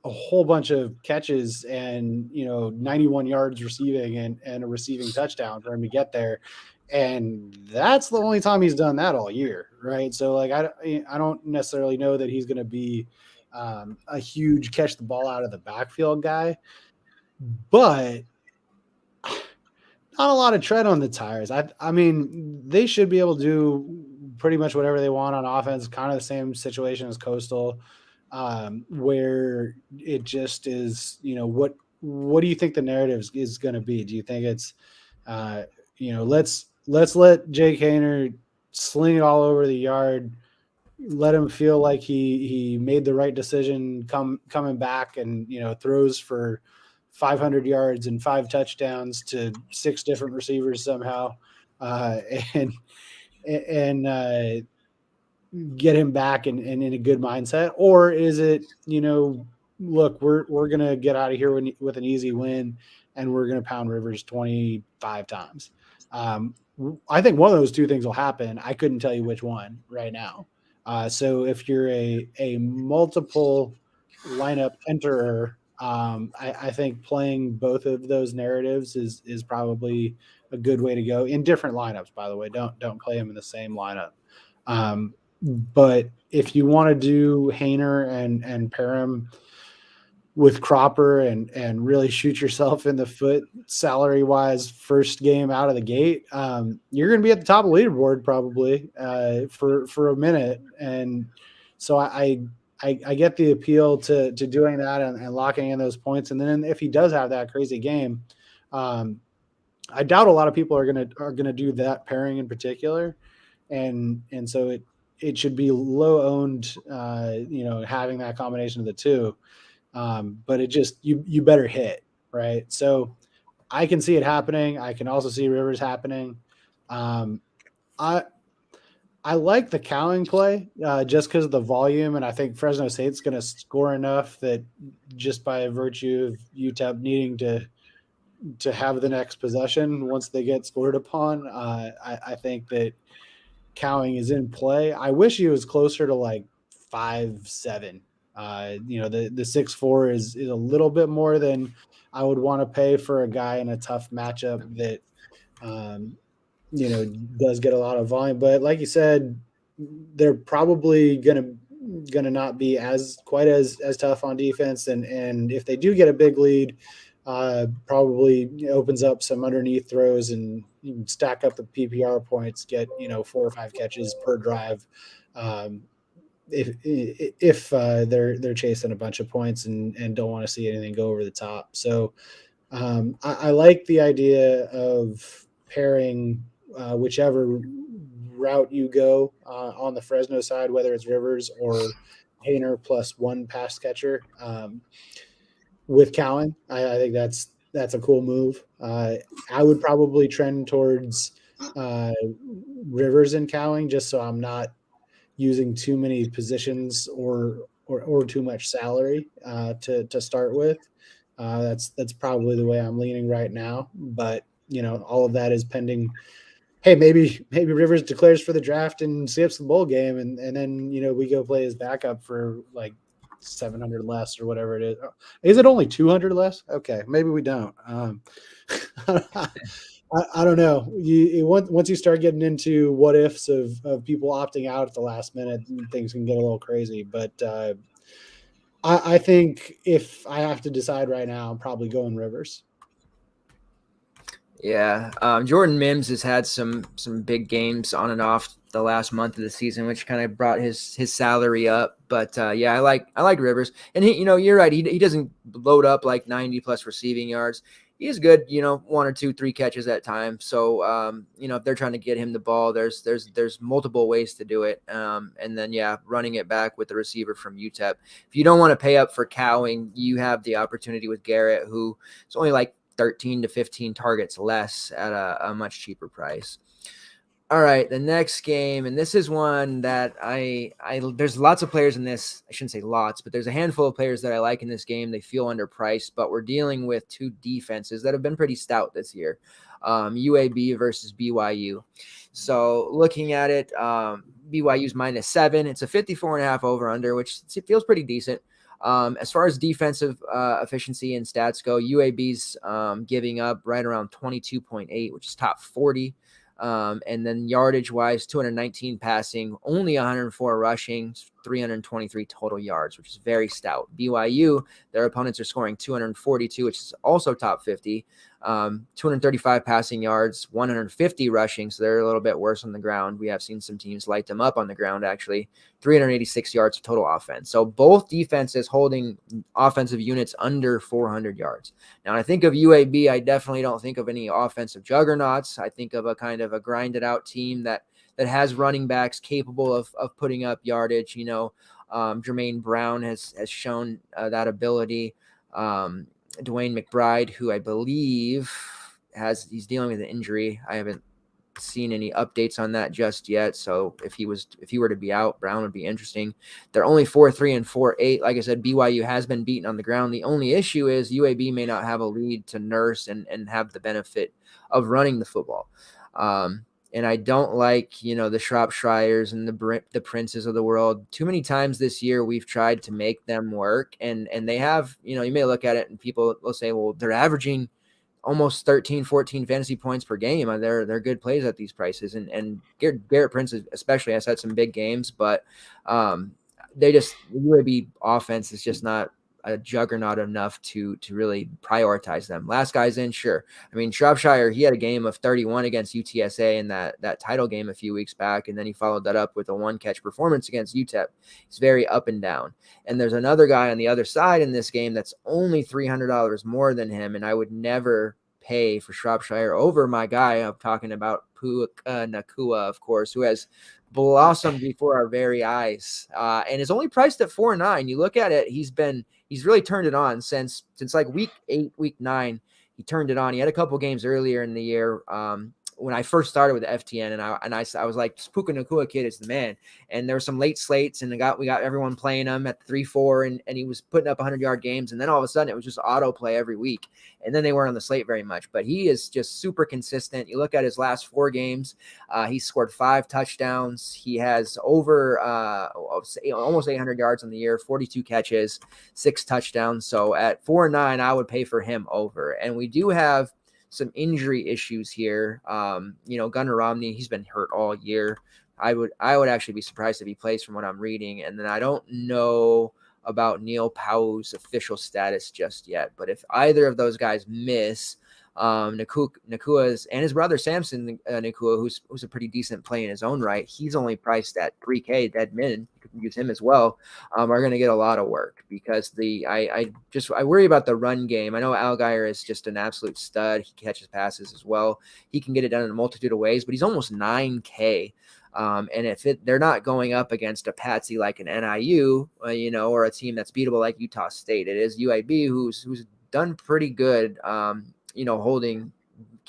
a whole bunch of catches and, 91 yards receiving and a receiving touchdown for him to get there. And that's the only time he's done that all year, right? So, like, I don't necessarily know that he's going to be a huge catch the ball out of the backfield guy, but not a lot of tread on the tires. I mean, they should be able to do pretty much whatever they want on offense, kind of the same situation as Coastal, where it just is, what do you think the narrative is going to be? Do you think it's, let's let Jake Hayner sling it all over the yard, let him feel like he made the right decision coming back and, throws for 500 yards and 5 touchdowns to 6 different receivers somehow, and get him back and in a good mindset? Or is it, look, we're going to get out of here with an easy win and we're going to pound Rivers 25 times. I think one of those two things will happen. I couldn't tell you which one right now. So if you're a multiple lineup enterer, I think playing both of those narratives is probably a good way to go in different lineups. By the way, don't play them in the same lineup. But if you want to do Hayner and pair him with Cropper and really shoot yourself in the foot salary wise first game out of the gate, you're going to be at the top of the leaderboard probably for a minute. And so I get the appeal to doing that and locking in those points. And then if he does have that crazy game, I doubt a lot of people are gonna do that pairing in particular, and so it should be low owned, having that combination of the two. But it just you better hit, right. So I can see it happening. I can also see Rivers happening. I like the Cowing play just because of the volume, and I think Fresno State's going to score enough that just by virtue of Utep needing to have the next possession once they get scored upon, I think that Cowing is in play. I wish he was closer to like 5'7". The 6'4" is a little bit more than I would want to pay for a guy in a tough matchup that does get a lot of volume. But like you said, they're probably gonna not be quite as tough on defense, and if they do get a big lead, probably opens up some underneath throws, and you can stack up the PPR points, get 4 or 5 catches per drive. If they're chasing a bunch of points and don't want to see anything go over the top. So I like the idea of pairing whichever route you go on the Fresno side, whether it's Rivers or Hayner plus one pass catcher with Cowan. I think that's a cool move. I would probably trend towards Rivers and Cowing just so I'm not using too many positions or too much salary to start with. That's probably the way I'm leaning right now. But all of that is pending. Hey, maybe Rivers declares for the draft and skips the bowl game, and then we go play his backup for like 700 less or whatever it is. Is it only 200 less? Okay, maybe we don't. I don't know. Once you start getting into what ifs of people opting out at the last minute, things can get a little crazy. But I think if I have to decide right now, I'm probably going Rivers. Yeah, Jordan Mims has had some big games on and off the last month of the season, which kind of brought his salary up. But I like Rivers, and you're right. He doesn't load up like 90 plus receiving yards. He is good, 1 or 2, 3 catches at a time. So if they're trying to get him the ball, there's multiple ways to do it. And then running it back with the receiver from UTEP. If you don't want to pay up for Cowing, you have the opportunity with Garrett, who is only like 13 to 15 targets less at a much cheaper price. All right, the next game, and this is one that there's lots of players in this. I shouldn't say lots, but there's a handful of players that I like in this game. They feel underpriced, but we're dealing with 2 defenses that have been pretty stout this year. UAB versus BYU. So looking at it, BYU's -7. It's a 54.5 over under, which it feels pretty decent. As far as defensive efficiency and stats go, UAB's giving up right around 22.8, which is top 40. And then yardage wise, 219 passing, only 104 rushing, 323 total yards, which is very stout. BYU, their opponents are scoring 242, which is also top 50. 235 passing yards, 150 rushing, so they're a little bit worse on the ground. We have seen some teams light them up on the ground, actually. 386 yards of total offense. So both defenses holding offensive units under 400 yards. Now, when I think of UAB, I definitely don't think of any offensive juggernauts. I think of a kind of a grinded out team that has running backs capable of putting up yardage. Jermaine Brown has shown that ability. Dwayne McBride, who I believe he's dealing with an injury. I haven't seen any updates on that just yet. So if he were to be out, Brown would be interesting. They're only 4-3 and 4-8. Like I said, BYU has been beaten on the ground. The only issue is UAB may not have a lead to nurse and have the benefit of running the football. And I don't like, the Shropshires and the Princes of the world. Too many times this year we've tried to make them work, and they have, you may look at it and people will say, well, they're averaging almost 13, 14 fantasy points per game. They're good plays at these prices. And Garrett Prince especially has had some big games, but the UAB offense is just not a juggernaut enough to really prioritize them. Last guy's in, sure. I mean, Shropshire, he had a game of 31 against UTSA in that title game a few weeks back, and then he followed that up with a one-catch performance against Utep. He's very up and down. And there's another guy on the other side in this game that's only $300 more than him, and I would never pay for Shropshire over my guy. I'm talking about Puka Nakua, of course, who has blossomed before our very eyes, and is only priced at 4.9. You look at it, he's really turned it on since like week 8, week 9. He turned it on. He had a couple games earlier in the year when I first started with FTN, and I was like, Puka Nakua kid is the man. And there were some late slates, and we got everyone playing him at 3-4, and he was putting up 100-yard games. And then all of a sudden, it was just auto play every week. And then they weren't on the slate very much. But he is just super consistent. You look at his last 4 games, he scored 5 touchdowns. He has over almost 800 yards on the year, 42 catches, 6 touchdowns. So at 4.9, I would pay for him over. And we do have some injury issues here. Gunnar Romney, he's been hurt all year. I would actually be surprised if he plays from what I'm reading. And then I don't know about Neil Pau's official status just yet. But if either of those guys miss, Nakua's and his brother Samson Nakua, who's a pretty decent play in his own right, he's only priced at $3K dead min. You can use him as well. Are going to get a lot of work because I worry about the run game. I know Allgeier is just an absolute stud. He catches passes as well. He can get it done in a multitude of ways, but he's almost 9K. And if they're not going up against a patsy like an NIU, or a team that's beatable like Utah State, it is UAB who's done pretty good. Holding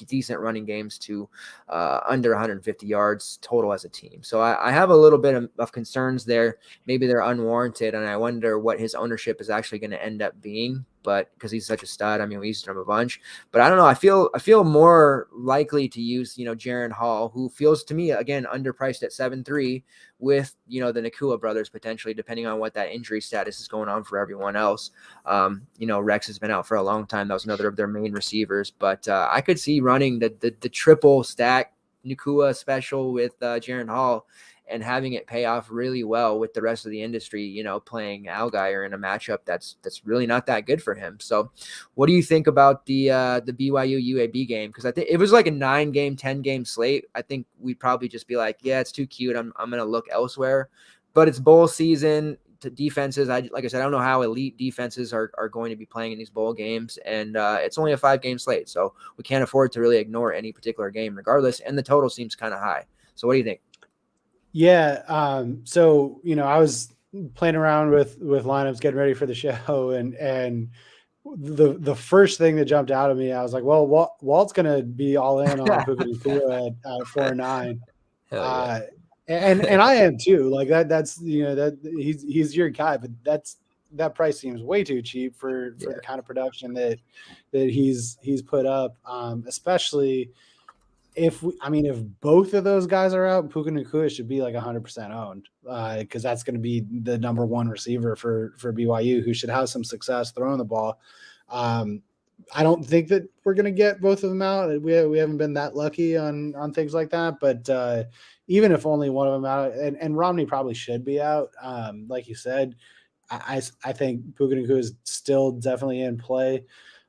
decent running games to under 150 yards total as a team. So I have a little bit of concerns there. Maybe they're unwarranted, and I wonder what his ownership is actually going to end up being. But because he's such a stud, I mean, we used him a bunch. But I don't know. I feel more likely to use, Jaron Hall, who feels to me, again, underpriced at 7.3 with, the Nakua brothers potentially, depending on what that injury status is going on for everyone else. Rex has been out for a long time. That was another of their main receivers. But I could see running the triple stack Nakua special with Jaron Hall and having it pay off really well with the rest of the industry, playing Allgeier in a matchup that's really not that good for him. So what do you think about the BYU UAB game? Because I think it was like a 9-game, 10-game slate. I think we'd probably just be like, yeah, it's too cute. I'm going to look elsewhere. But it's bowl season. To defenses, like I said, I don't know how elite defenses are going to be playing in these bowl games, and it's only a 5-game slate, so we can't afford to really ignore any particular game regardless, and the total seems kind of high. So what do you think? Yeah. So, I was playing around with lineups, getting ready for the show, and the first thing that jumped out at me, I was like, well, Walt's going to be all in on Puka Nakua at 4.9. Yeah. And I am too. Like that's that he's your guy, but that price seems way too cheap for the kind of production that he's put up, especially if both of those guys are out, Puka Nakua should be like 100% owned, because that's going to be the number 1 receiver for BYU, who should have some success throwing the ball. I don't think that we're going to get both of them out. We haven't been that lucky on things like that, but even if only one of them out, and Romney probably should be out, like you said, I think Puka Nakua is still definitely in play.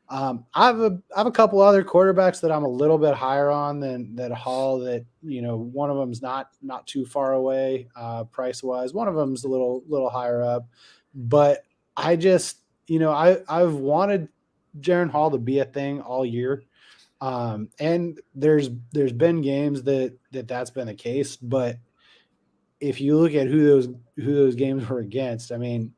I have a couple other quarterbacks that I'm a little bit higher on than Hall. That one of them's not too far away price wise. One of them's a little higher up, but I just I've wanted Jaron Hall to be a thing all year, and there's been games that's been the case. But if you look at who those games were against, I mean,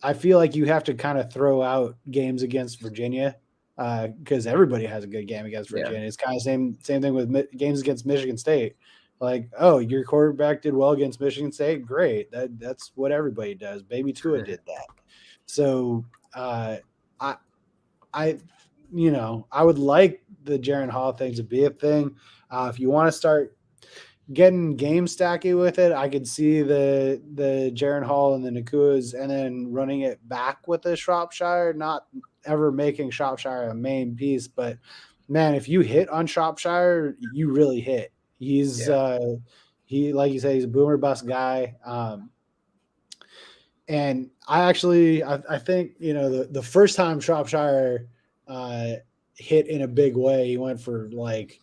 I feel like you have to kind of throw out games against Virginia because everybody has a good game against Virginia. Yeah. It's kind of same thing with games against Michigan State. Like, oh, your quarterback did well against Michigan State. Great. That's what everybody does. Baby Tua did that. So I would like the Jaren Hall thing to be a thing. If you want to start getting game stacky with it, I could see the Jaren Hall and the Nakuas and then running it back with the Shropshire, not ever making Shropshire a main piece. But, man, if you hit on Shropshire, you really hit. He's he, like you say, he's a boomer bust guy. And I think, the first time Shropshire hit in a big way, he went for like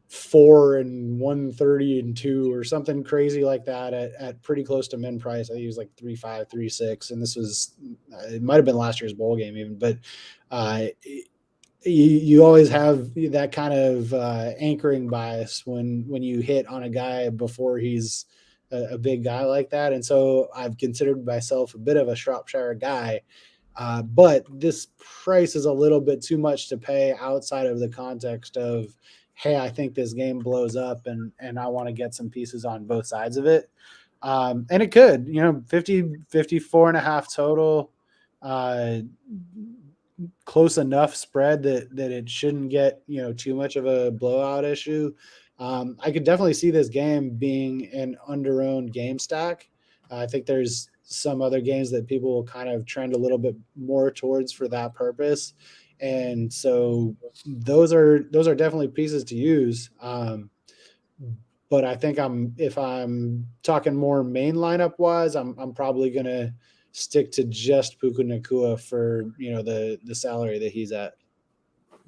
4 and 130 and 2 or something crazy like that at pretty close to min price. I think he was like 3.5, 3.6. And this was, it might've been last year's bowl game even, but you always have that kind of anchoring bias when you hit on a guy before he's a big guy like that. And so I've considered myself a bit of a Shropshire guy, but this price is a little bit too much to pay outside of the context of, hey, I think this game blows up and I want to get some pieces on both sides of it. And it could, 54.5 total, close enough spread that it shouldn't get, too much of a blowout issue. I could definitely see this game being an under-owned game stack. I think there's some other games that people will kind of trend a little bit more towards for that purpose. And so those are definitely pieces to use. But I think if I'm talking more main lineup wise, I'm probably going to stick to just Puka Nacua for, the salary that he's at.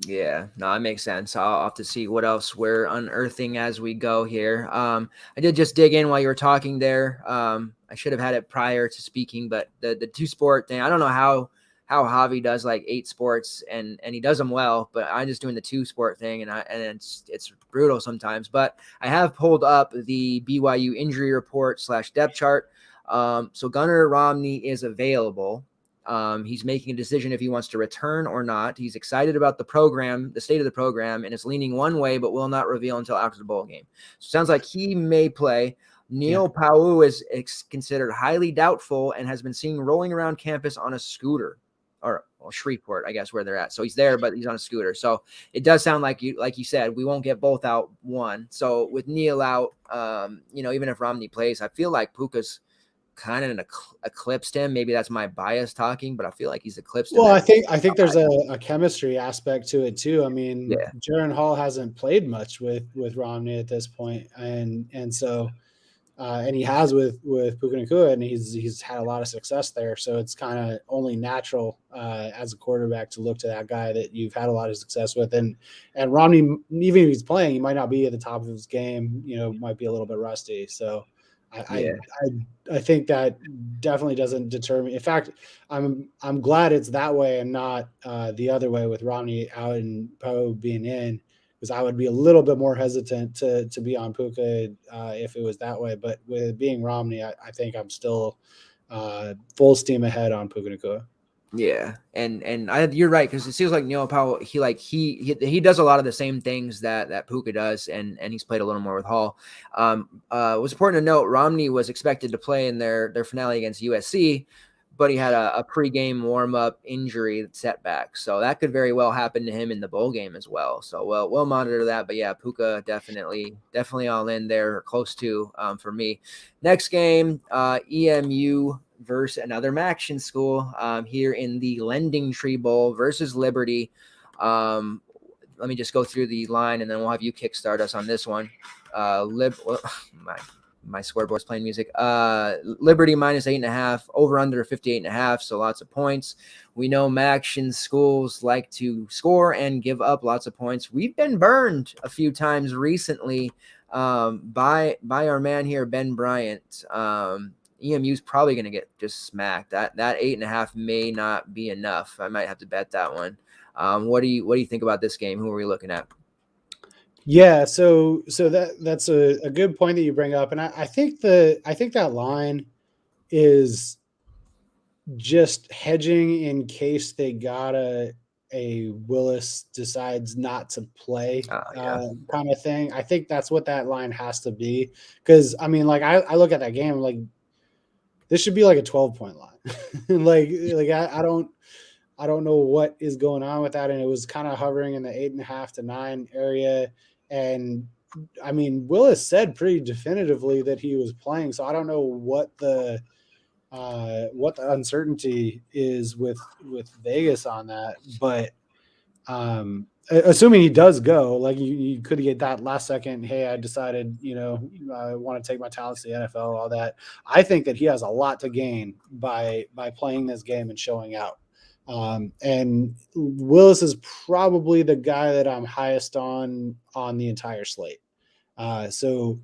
Yeah, no, that makes sense. I'll have to see what else we're unearthing as we go here. I did just dig in while you were talking there. I should have had it prior to speaking, but the 2-sport thing, I don't know how Javi does like 8 sports and he does them well, but I'm just doing the 2-sport thing and it's brutal sometimes. But I have pulled up the BYU injury report / depth chart. So Gunnar Romney is available. He's making a decision if he wants to return or not. He's excited about the program, the state of the program, and it's leaning one way, but will not reveal until after the bowl game. So it sounds like he may play. Neil Pau is considered highly doubtful and has been seen rolling around campus on a scooter, or Shreveport, I guess, where they're at. So he's there, but he's on a scooter. So it does sound like you said, we won't get both out one. So with Neil out, even if Romney plays, I feel like Puka's kind of eclipsed him. Maybe that's my bias talking, but I feel like he's eclipsed him. Well, I think there's a chemistry aspect to it too. I mean, Jaren Hall hasn't played much with Romney at this point, and so and he has with Puka Nacua, and he's had a lot of success there. So it's kind of only natural as a quarterback to look to that guy that you've had a lot of success with. And Romney, even if he's playing, he might not be at the top of his game. Might be a little bit rusty. So I think that definitely doesn't deter me. In fact, I'm glad it's that way and not the other way with Romney out and Poe being in, because I would be a little bit more hesitant to be on Puka if it was that way. But with being Romney, I think I'm still full steam ahead on Puka Nacua. Yeah, and you're right, because it seems like Neil Powell, he does a lot of the same things that Puka does, and he's played a little more with Hall. It was important to note Romney was expected to play in their finale against USC, but he had a pregame warm-up injury setback, so that could very well happen to him in the bowl game as well. So we'll monitor that. But yeah, Puka definitely all in there, or close to for me. Next game, EMU versus another Maction school here in the Lending Tree Bowl versus Liberty. Let me just go through the line, and then we'll have you kickstart us on this one. My scoreboard's playing music. Liberty minus 8.5, over under 58.5, so lots of points. We know Maction schools like to score and give up lots of points. We've been burned a few times recently by our man here, Ben Bryant. EMU's probably going to get just smacked. That 8.5 may not be enough. I might have to bet that one. What do you think about this game? Who are we looking at? Yeah, so that's a good point that you bring up, and I think that line is just hedging in case they gotta a Willis decides not to play kind of thing. I think that's what that line has to be. Because, I mean, like, I look at that game, like, this should be like a 12-point line. I don't know what is going on with that. And it was kind of hovering in the 8.5 to 9 area. And I mean, Willis said pretty definitively that he was playing. So I don't know what the uncertainty is with Vegas on that. But assuming he does go, like you could get that last second, hey, I decided, I want to take my talents to the NFL, all that. I think that he has a lot to gain by playing this game and showing out. And Willis is probably the guy that I'm highest on the entire slate. So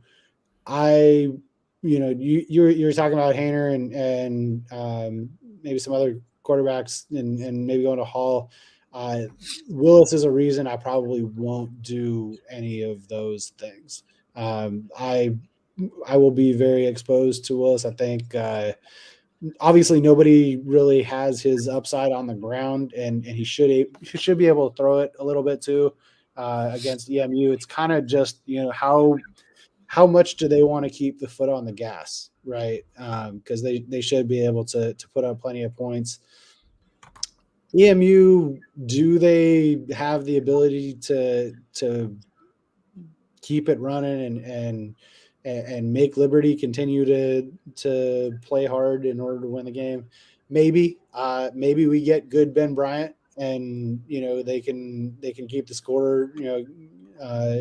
you're talking about Hayner and maybe some other quarterbacks and maybe going to Hall. Willis is a reason I probably won't do any of those things. I will be very exposed to Willis. I think obviously nobody really has his upside on the ground, and he should be able to throw it a little bit too against EMU. It's kind of just how much do they want to keep the foot on the gas, right? Because they should be able to put up plenty of points. EMU, do they have the ability to keep it running and make Liberty continue to play hard in order to win the game? Maybe we get good Ben Bryant and they can keep the score,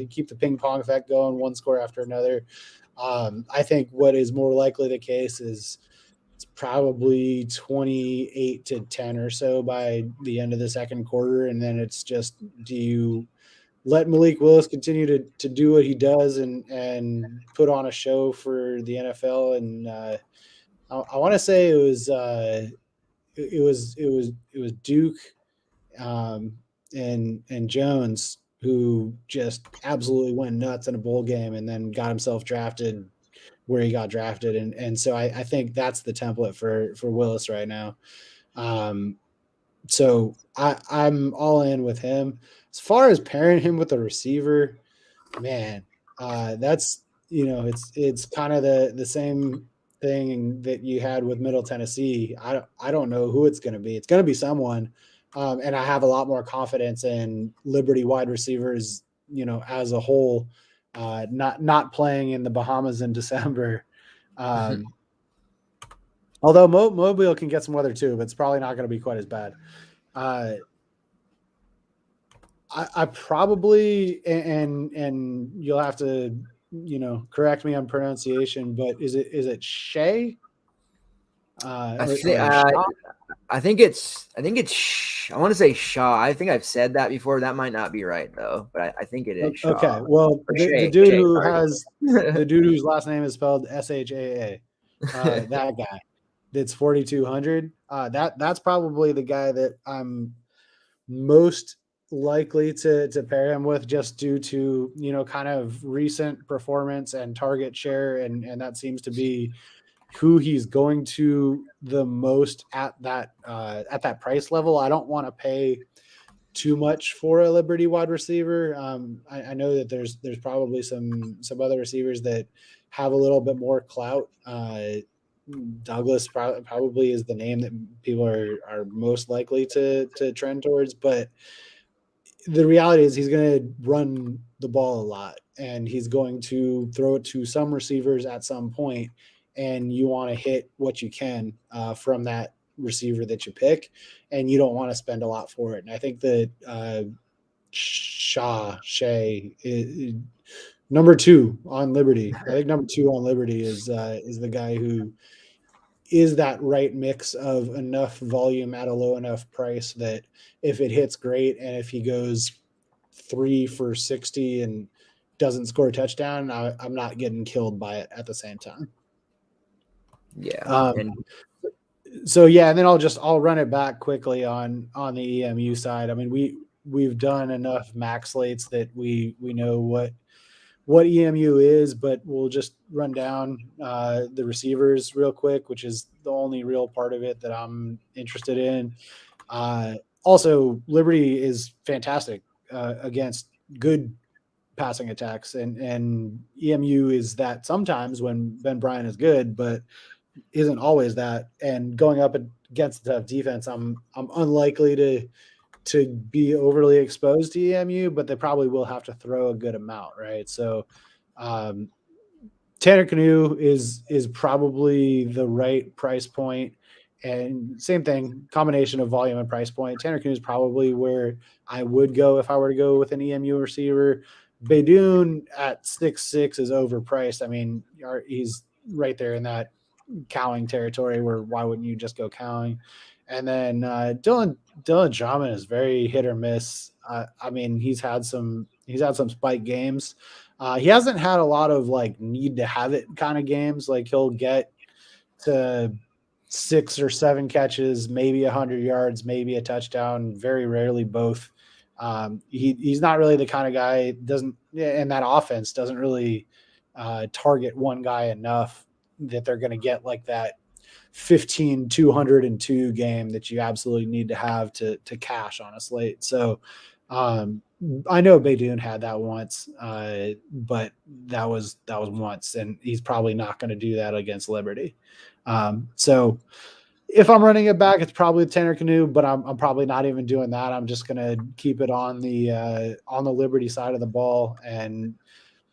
keep the ping pong effect going, one score after another. I think what is more likely the case is it's probably 28-10 or so by the end of the second quarter. And then it's just, do you let Malik Willis continue to do what he does and put on a show for the NFL? And I want to say it was Duke and Jones who just absolutely went nuts in a bowl game and then got himself drafted where he got drafted. And so I think that's the template for Willis right now. So I'm all in with him. As far as pairing him with a receiver, man, that's, it's kind of the same thing that you had with Middle Tennessee. I don't know who it's going to be. It's going to be someone. And I have a lot more confidence in Liberty wide receivers, as a whole, not playing in the Bahamas in December. Although Mobile can get some weather too, but it's probably not going to be quite as bad. I probably, and you'll have to, correct me on pronunciation, but is it Shea? I think it's I want to say Shaw. I think I've said that before. That might not be right though, but I think it is Shaw. Okay. Well, the dude whose last name is spelled SHAA, that guy that's 4,200. That's probably the guy that I'm most likely to pair him with, just due to, kind of recent performance and target share. And that seems to be who he's going to the most at that price level. I don't want to pay too much for a Liberty wide receiver. I know that there's probably some other receivers that have a little bit more clout. Douglas probably is the name that people are most likely to trend towards, but the reality is he's going to run the ball a lot and he's going to throw it to some receivers at some point, and you want to hit what you can from that receiver that you pick, and you don't want to spend a lot for it. And I think that Shea is number 2 on Liberty. I think number 2 on Liberty is the guy who is that right mix of enough volume at a low enough price that if it hits, great, and if he goes 3 for 60 and doesn't score a touchdown, I'm not getting killed by it at the same time. Yeah. So yeah, and then I'll run it back quickly on the EMU side. I mean, we've done enough max slates that we know what EMU is, but we'll just run down the receivers real quick, which is the only real part of it that I'm interested in. Also, Liberty is fantastic against good passing attacks, and EMU is that sometimes when Ben Bryant is good, but isn't always that. And going up against the tough defense, I'm unlikely to be overly exposed to EMU, but they probably will have to throw a good amount, right? So Tanner Canoe is probably the right price point. And same thing, combination of volume and price point. Tanner Canoe is probably where I would go if I were to go with an EMU receiver. Beidoun at 6'6" is overpriced. I mean, he's right there in that Cowing territory where why wouldn't you just go Cowing? And then Dylan Drummond is very hit or miss. I mean, he's had some spike games. He hasn't had a lot of like need to have it kind of games. Like he'll get to 6 or 7 catches, maybe 100 yards, maybe a touchdown. Very rarely both. He's not really the kind of guy and that offense doesn't really target one guy enough that they're going to get like that 15-202 game that you absolutely need to have to cash on a slate. So I know Beidoun had that once, but that was once, and he's probably not going to do that against Liberty. So if I'm running it back, it's probably Tanner Canoe, but I'm probably not even doing that. I'm just going to keep it on the Liberty side of the ball and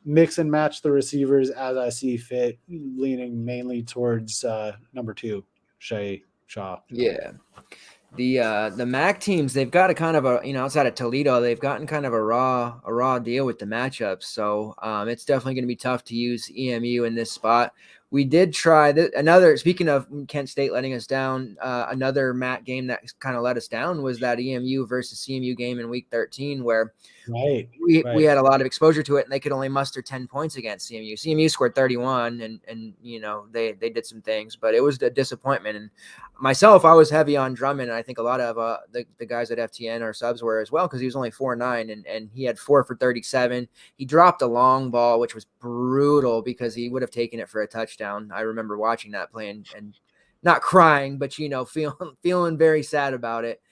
mix and match the receivers as I see fit, leaning mainly towards number 2, Shea Shaw. Yeah. The MAC teams, they've got a kind of a, outside of Toledo, they've gotten kind of a raw deal with the matchups. So it's definitely going to be tough to use EMU in this spot. We did try speaking of Kent State letting us down, another MAC game that kind of let us down was that EMU versus CMU game in week 13, where we had a lot of exposure to it and they could only muster 10 points against CMU. CMU scored 31 and they did some things, but it was a disappointment. And myself, I was heavy on Drummond, and I think a lot of the guys at FTN or subs were as well, because he was only 4-9 and he had 4 for 37. He dropped a long ball, which was brutal because he would have taken it for a touchdown. I remember watching that play and not crying, but feeling very sad about it.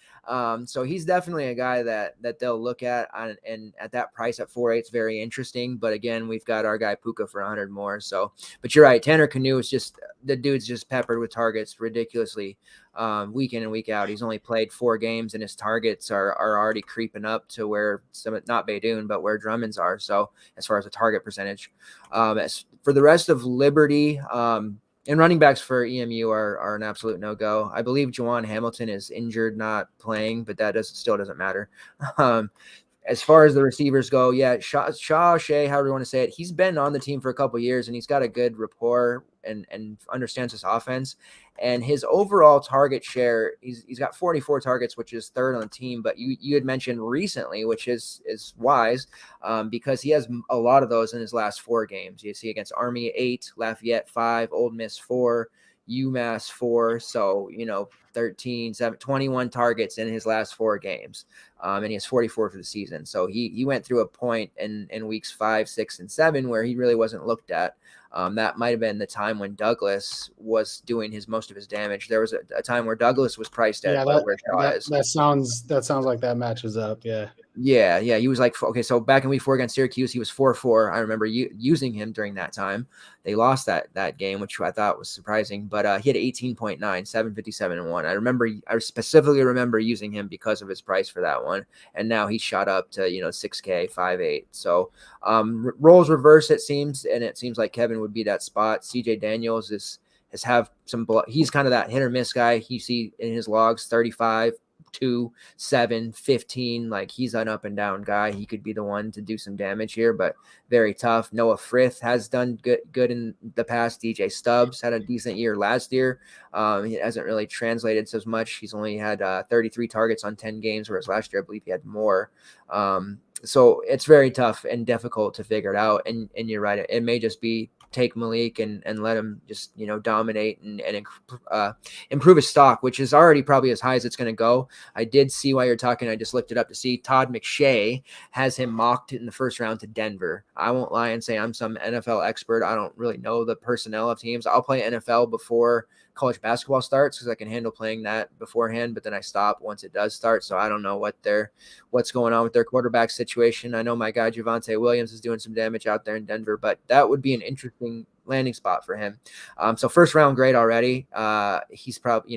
So he's definitely a guy that they'll look at and at that price at 4.8, it's very interesting. But again, we've got our guy Puka for 100 more. So, but you're right. Tanner Canoe is the dude's just peppered with targets ridiculously, week in and week out. He's only played 4 games and his targets are already creeping up to where not Beidoun, but where Drummond's are. So as far as the target percentage, as for the rest of Liberty, and running backs for EMU are an absolute no-go. I believe Juwan Hamilton is injured, not playing, but that still doesn't matter. As far as the receivers go, yeah, Shaw, Shea, however you want to say it, he's been on the team for a couple of years, and he's got a good rapport and understands his offense. And his overall target share, he's got 44 targets, which is 3rd on the team. But you had mentioned recently, which is wise, because he has a lot of those in his last 4 games. You see against Army 8, Lafayette 5, Ole Miss 4, UMass 4. So 13, 7, 21 targets in his last 4 games. And he has 44 for the season. So he went through a point in weeks 5, 6, and 7 where he really wasn't looked at. That might have been the time when Douglas was doing most of his damage. There was a time where Douglas was priced at where Shaw is. That sounds like that matches up. Yeah. He was like, okay, so back in week 4 against Syracuse, he was 4-4. I remember using him during that time. They lost that game, which I thought was surprising, but he had 18.9, 757 and 1. I specifically remember using him because of his price for that one. And now he's shot up to, 6K, 5.8. So roles reverse, it seems. And it seems like Kevin would be that spot. CJ Daniels has have some, he's kind of that hit or miss guy. You see in his logs, 35, 2, 7, 15. Like he's an up and down guy. He could be the one to do some damage here, but very tough. Noah Frith has done good in the past. DJ Stubbs had a decent year last year. He hasn't really translated so much. He's only had 33 targets on 10 games, whereas last year I believe he had more. So it's very tough and difficult to figure it out. And you're right. It may just be take Malik and let him just, dominate and improve his stock, which is already probably as high as it's going to go. I did see while you're talking, I just looked it up to see Todd McShay has him mocked in the first round to Denver. I won't lie and say I'm some NFL expert. I don't really know the personnel of teams. I'll play NFL before college basketball starts because I can handle playing that beforehand, but then I stop once it does start. So I don't know what's going on with their quarterback situation. I know my guy Javonte Williams is doing some damage out there in Denver, but that would be an interesting landing spot for him. So first round grade already. He's probably,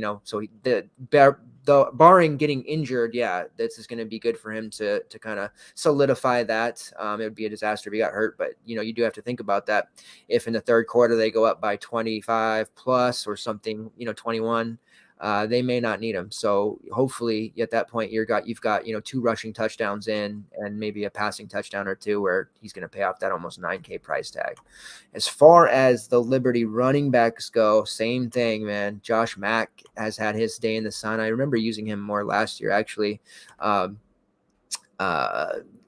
the barring getting injured, this is going to be good for him to kind of solidify that. It would be a disaster if he got hurt, but you do have to think about that. If in the third quarter they go up by 25 plus or something, 21, they may not need him. So hopefully at that point you've got 2 rushing touchdowns in and maybe a passing touchdown or 2 where he's going to pay off that almost $9,000 price tag. As far as the Liberty running backs go, same thing, man. Josh Mack has had his day in the sun. I remember using him more last year, actually.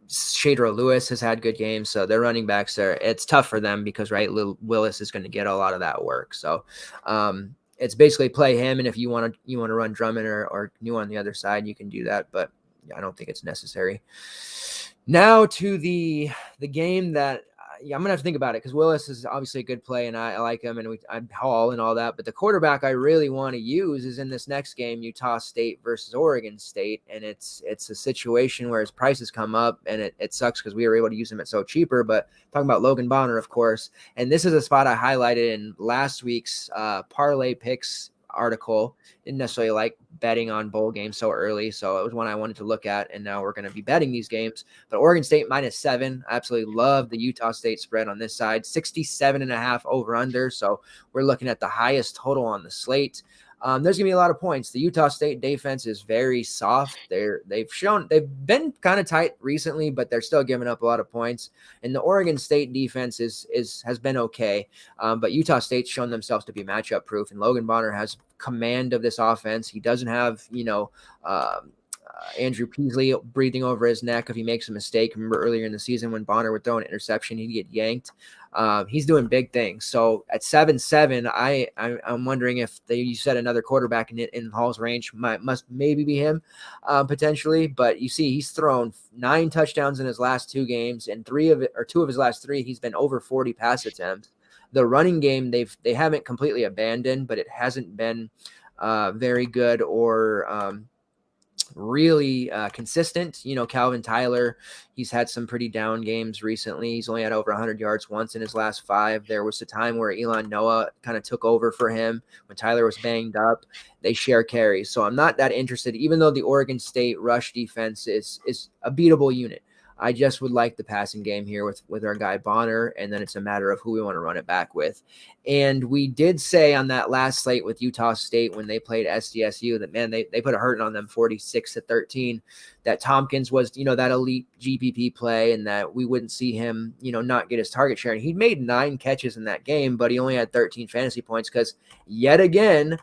Shader Lewis has had good games, so their running backs it's tough for them because Willis is going to get a lot of that work. So it's basically play him, and if you want to run Drummond or New on the other side, you can do that, but I don't think it's necessary. Now to the game that I'm gonna have to think about it because Willis is obviously a good play, and I like him, and I'm Hall and all that. But the quarterback I really want to use is in this next game, Utah State versus Oregon State, and it's a situation where his prices come up, and it sucks because we were able to use him at so cheaper. But talking about Logan Bonner, of course, and this is a spot I highlighted in last week's parlay picks article. Didn't necessarily like betting on bowl games so early, so it was one I wanted to look at, and now we're going to be betting these games. But Oregon State -7, I absolutely love the Utah State spread on this side, 67.5 over under, so we're looking at the highest total on the slate. There's going to be a lot of points. The Utah State defense is very soft. They've been kind of tight recently, but they're still giving up a lot of points. And the Oregon State defense has been okay, but Utah State's shown themselves to be matchup proof. And Logan Bonner has command of this offense. He doesn't have Andrew Peasley breathing over his neck if he makes a mistake. Remember earlier in the season when Bonner would throw an interception, he'd get yanked. He's doing big things. So at 7-7, I'm wondering if you said another quarterback in Hall's range must maybe be him potentially. But you see, he's thrown 9 touchdowns in his last 2 games, and 2 of his last 3, he's been over 40 pass attempts. The running game they haven't completely abandoned, but it hasn't been very good or really consistent. Calvin Tyler, he's had some pretty down games recently. He's only had over 100 yards once in his last 5. There was a time where Elon Noah kind of took over for him when Tyler was banged up. They share carries, so I'm not that interested, even though the Oregon State rush defense is a beatable unit. I just would like the passing game here with our guy Bonner, and then it's a matter of who we want to run it back with. And we did say on that last slate with Utah State when they played SDSU that, man, they put a hurting on them 46-13, that Tompkins was, that elite GPP play, and that we wouldn't see him, not get his target share. And he made 9 catches in that game, but he only had 13 fantasy points because yet again,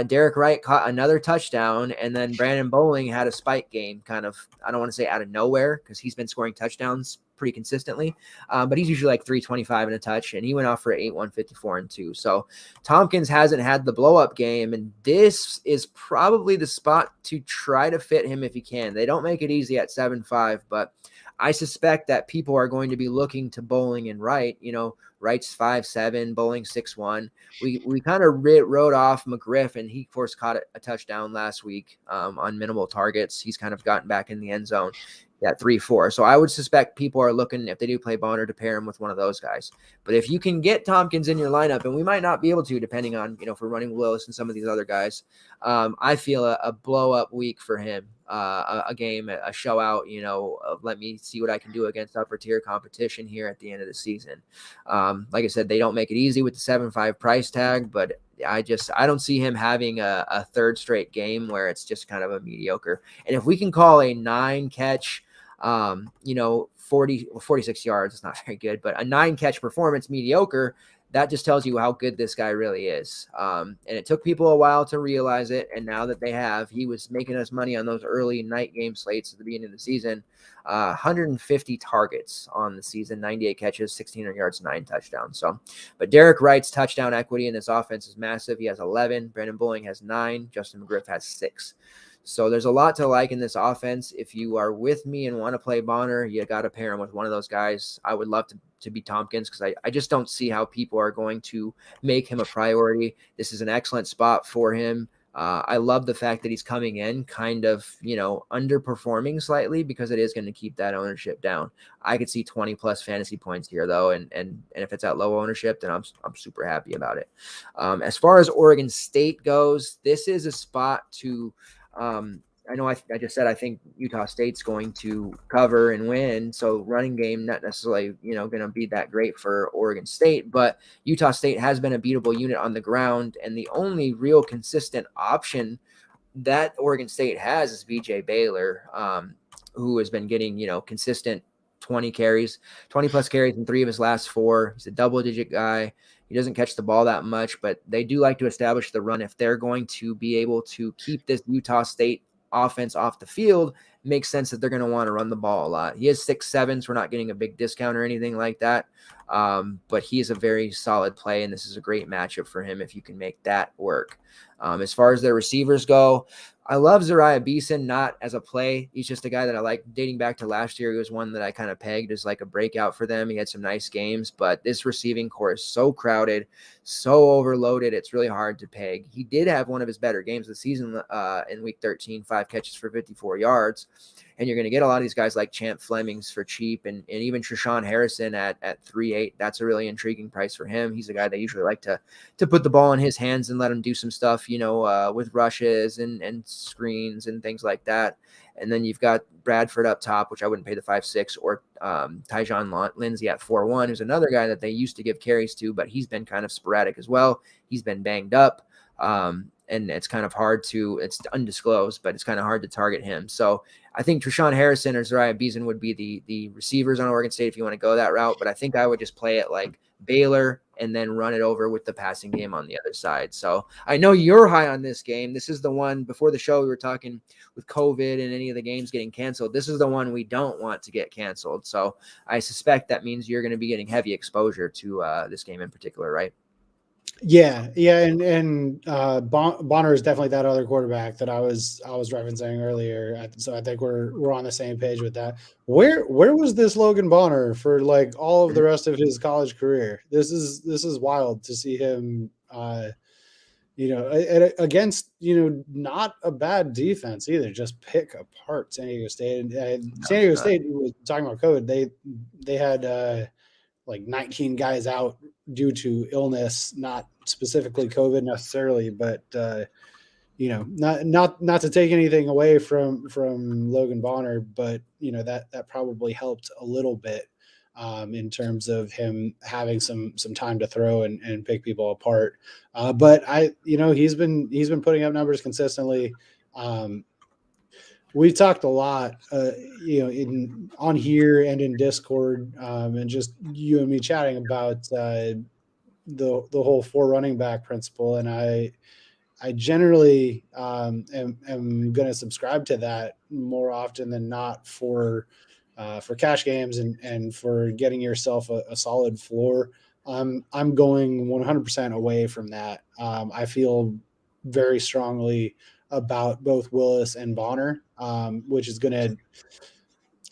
Derek Wright caught another touchdown, and then Brandon Bowling had a spike game, kind of, I don't want to say out of nowhere because he's been scoring touchdowns pretty consistently, but he's usually like 325 and a touch, and he went off for 8, 154 and 2. So Tompkins hasn't had the blow up game, and this is probably the spot to try to fit him if you can. They don't make it easy at 7-5, but I suspect that people are going to be looking to Bowling and Wright. Wright's 5'7", Bowling 6'1". We kind of wrote off McGriff, and he forced caught a touchdown last week on minimal targets. He's kind of gotten back in the end zone at 3-4. So I would suspect people are looking, if they do play Bonner, to pair him with one of those guys. But if you can get Tompkins in your lineup, and we might not be able to, depending on, if we're running Willis and some of these other guys, I feel a blow-up week for him. A game, a show out, let me see what I can do against upper tier competition here at the end of the season. Like I said, they don't make it easy with the 7-5 price tag, but I don't see him having a third straight game where it's just kind of a mediocre. And if we can call a 9 catch, 46 yards, it's not very good, but a 9 catch performance mediocre, that just tells you how good this guy really is. And it took people a while to realize it. And now that they have, he was making us money on those early night game slates at the beginning of the season. 150 targets on the season, 98 catches, 1,600 yards, 9 touchdowns. So, but Derek Wright's touchdown equity in this offense is massive. He has 11. Brandon Bowling has 9. Justin McGriff has 6. So there's a lot to like in this offense. If you are with me and want to play Bonner, you got to pair him with one of those guys. I would love to be Tompkins, because I just don't see how people are going to make him a priority. This is an excellent spot for him. I love the fact that he's coming in kind of, underperforming slightly, because it is going to keep that ownership down. I could see 20 plus fantasy points here though. And if it's at low ownership, then I'm super happy about it. As far as Oregon State goes, this is a spot to, I know I just said I think Utah State's going to cover and win. So running game, not necessarily, going to be that great for Oregon State, but Utah State has been a beatable unit on the ground. And the only real consistent option that Oregon State has is BJ Baylor, who has been getting, consistent 20 plus carries in 3 of his last 4. He's a double-digit guy. He doesn't catch the ball that much, but they do like to establish the run. If they're going to be able to keep this Utah State offense off the field, it makes sense that they're going to want to run the ball a lot. He has 6'7", so we're not getting a big discount or anything like that. But he is a very solid play, and this is a great matchup for him if you can make that work. As far as their receivers go, I love Zariah Beeson, not as a play. He's just a guy that I like. Dating back to last year, he was one that I kind of pegged as like a breakout for them. He had some nice games, but this receiving core is so crowded, so overloaded, it's really hard to peg. He did have one of his better games of the season in week 13, 5 catches for 54 yards. And you're going to get a lot of these guys like Champ Flemings for cheap, and even Treshawn Harrison at 3.8. That's a really intriguing price for him. He's a guy they usually like to put the ball in his hands and let him do some stuff, with rushes and screens and things like that. And then you've got Bradford up top, which I wouldn't pay the 5.6, or Tyjon Lindsey at 4.1, who's another guy that they used to give carries to, but he's been kind of sporadic as well. He's been banged up. And it's kind of hard it's undisclosed, but it's kind of hard to target him. So I think Treshawn Harrison or Zariah Beeson would be the receivers on Oregon State if you want to go that route. But I think I would just play it like Baylor and then run it over with the passing game on the other side. So I know you're high on this game. This is the one before the show we were talking with COVID and any of the games getting canceled. This is the one we don't want to get canceled. So I suspect that means you're going to be getting heavy exposure to this game in particular, right? Yeah, and Bonner is definitely that other quarterback that I was referencing earlier. So I think we're on the same page with that. Where was this Logan Bonner for like all of the rest of his college career? This is wild to see him, against not a bad defense either. Just pick apart San Diego State. And San Diego State was talking about COVID. They had like 19 guys out due to illness, not specifically COVID necessarily, but not to take anything away from Logan Bonner, but that probably helped a little bit in terms of him having some time to throw and pick people apart. But he's been putting up numbers consistently. We talked a lot, on here and in Discord, and just you and me chatting about the whole 4 running back principle, and I generally am going to subscribe to that more often than not for cash games and for getting yourself a solid floor. I'm going 100% away from that. I feel very strongly about both Willis and Bonner, which is going to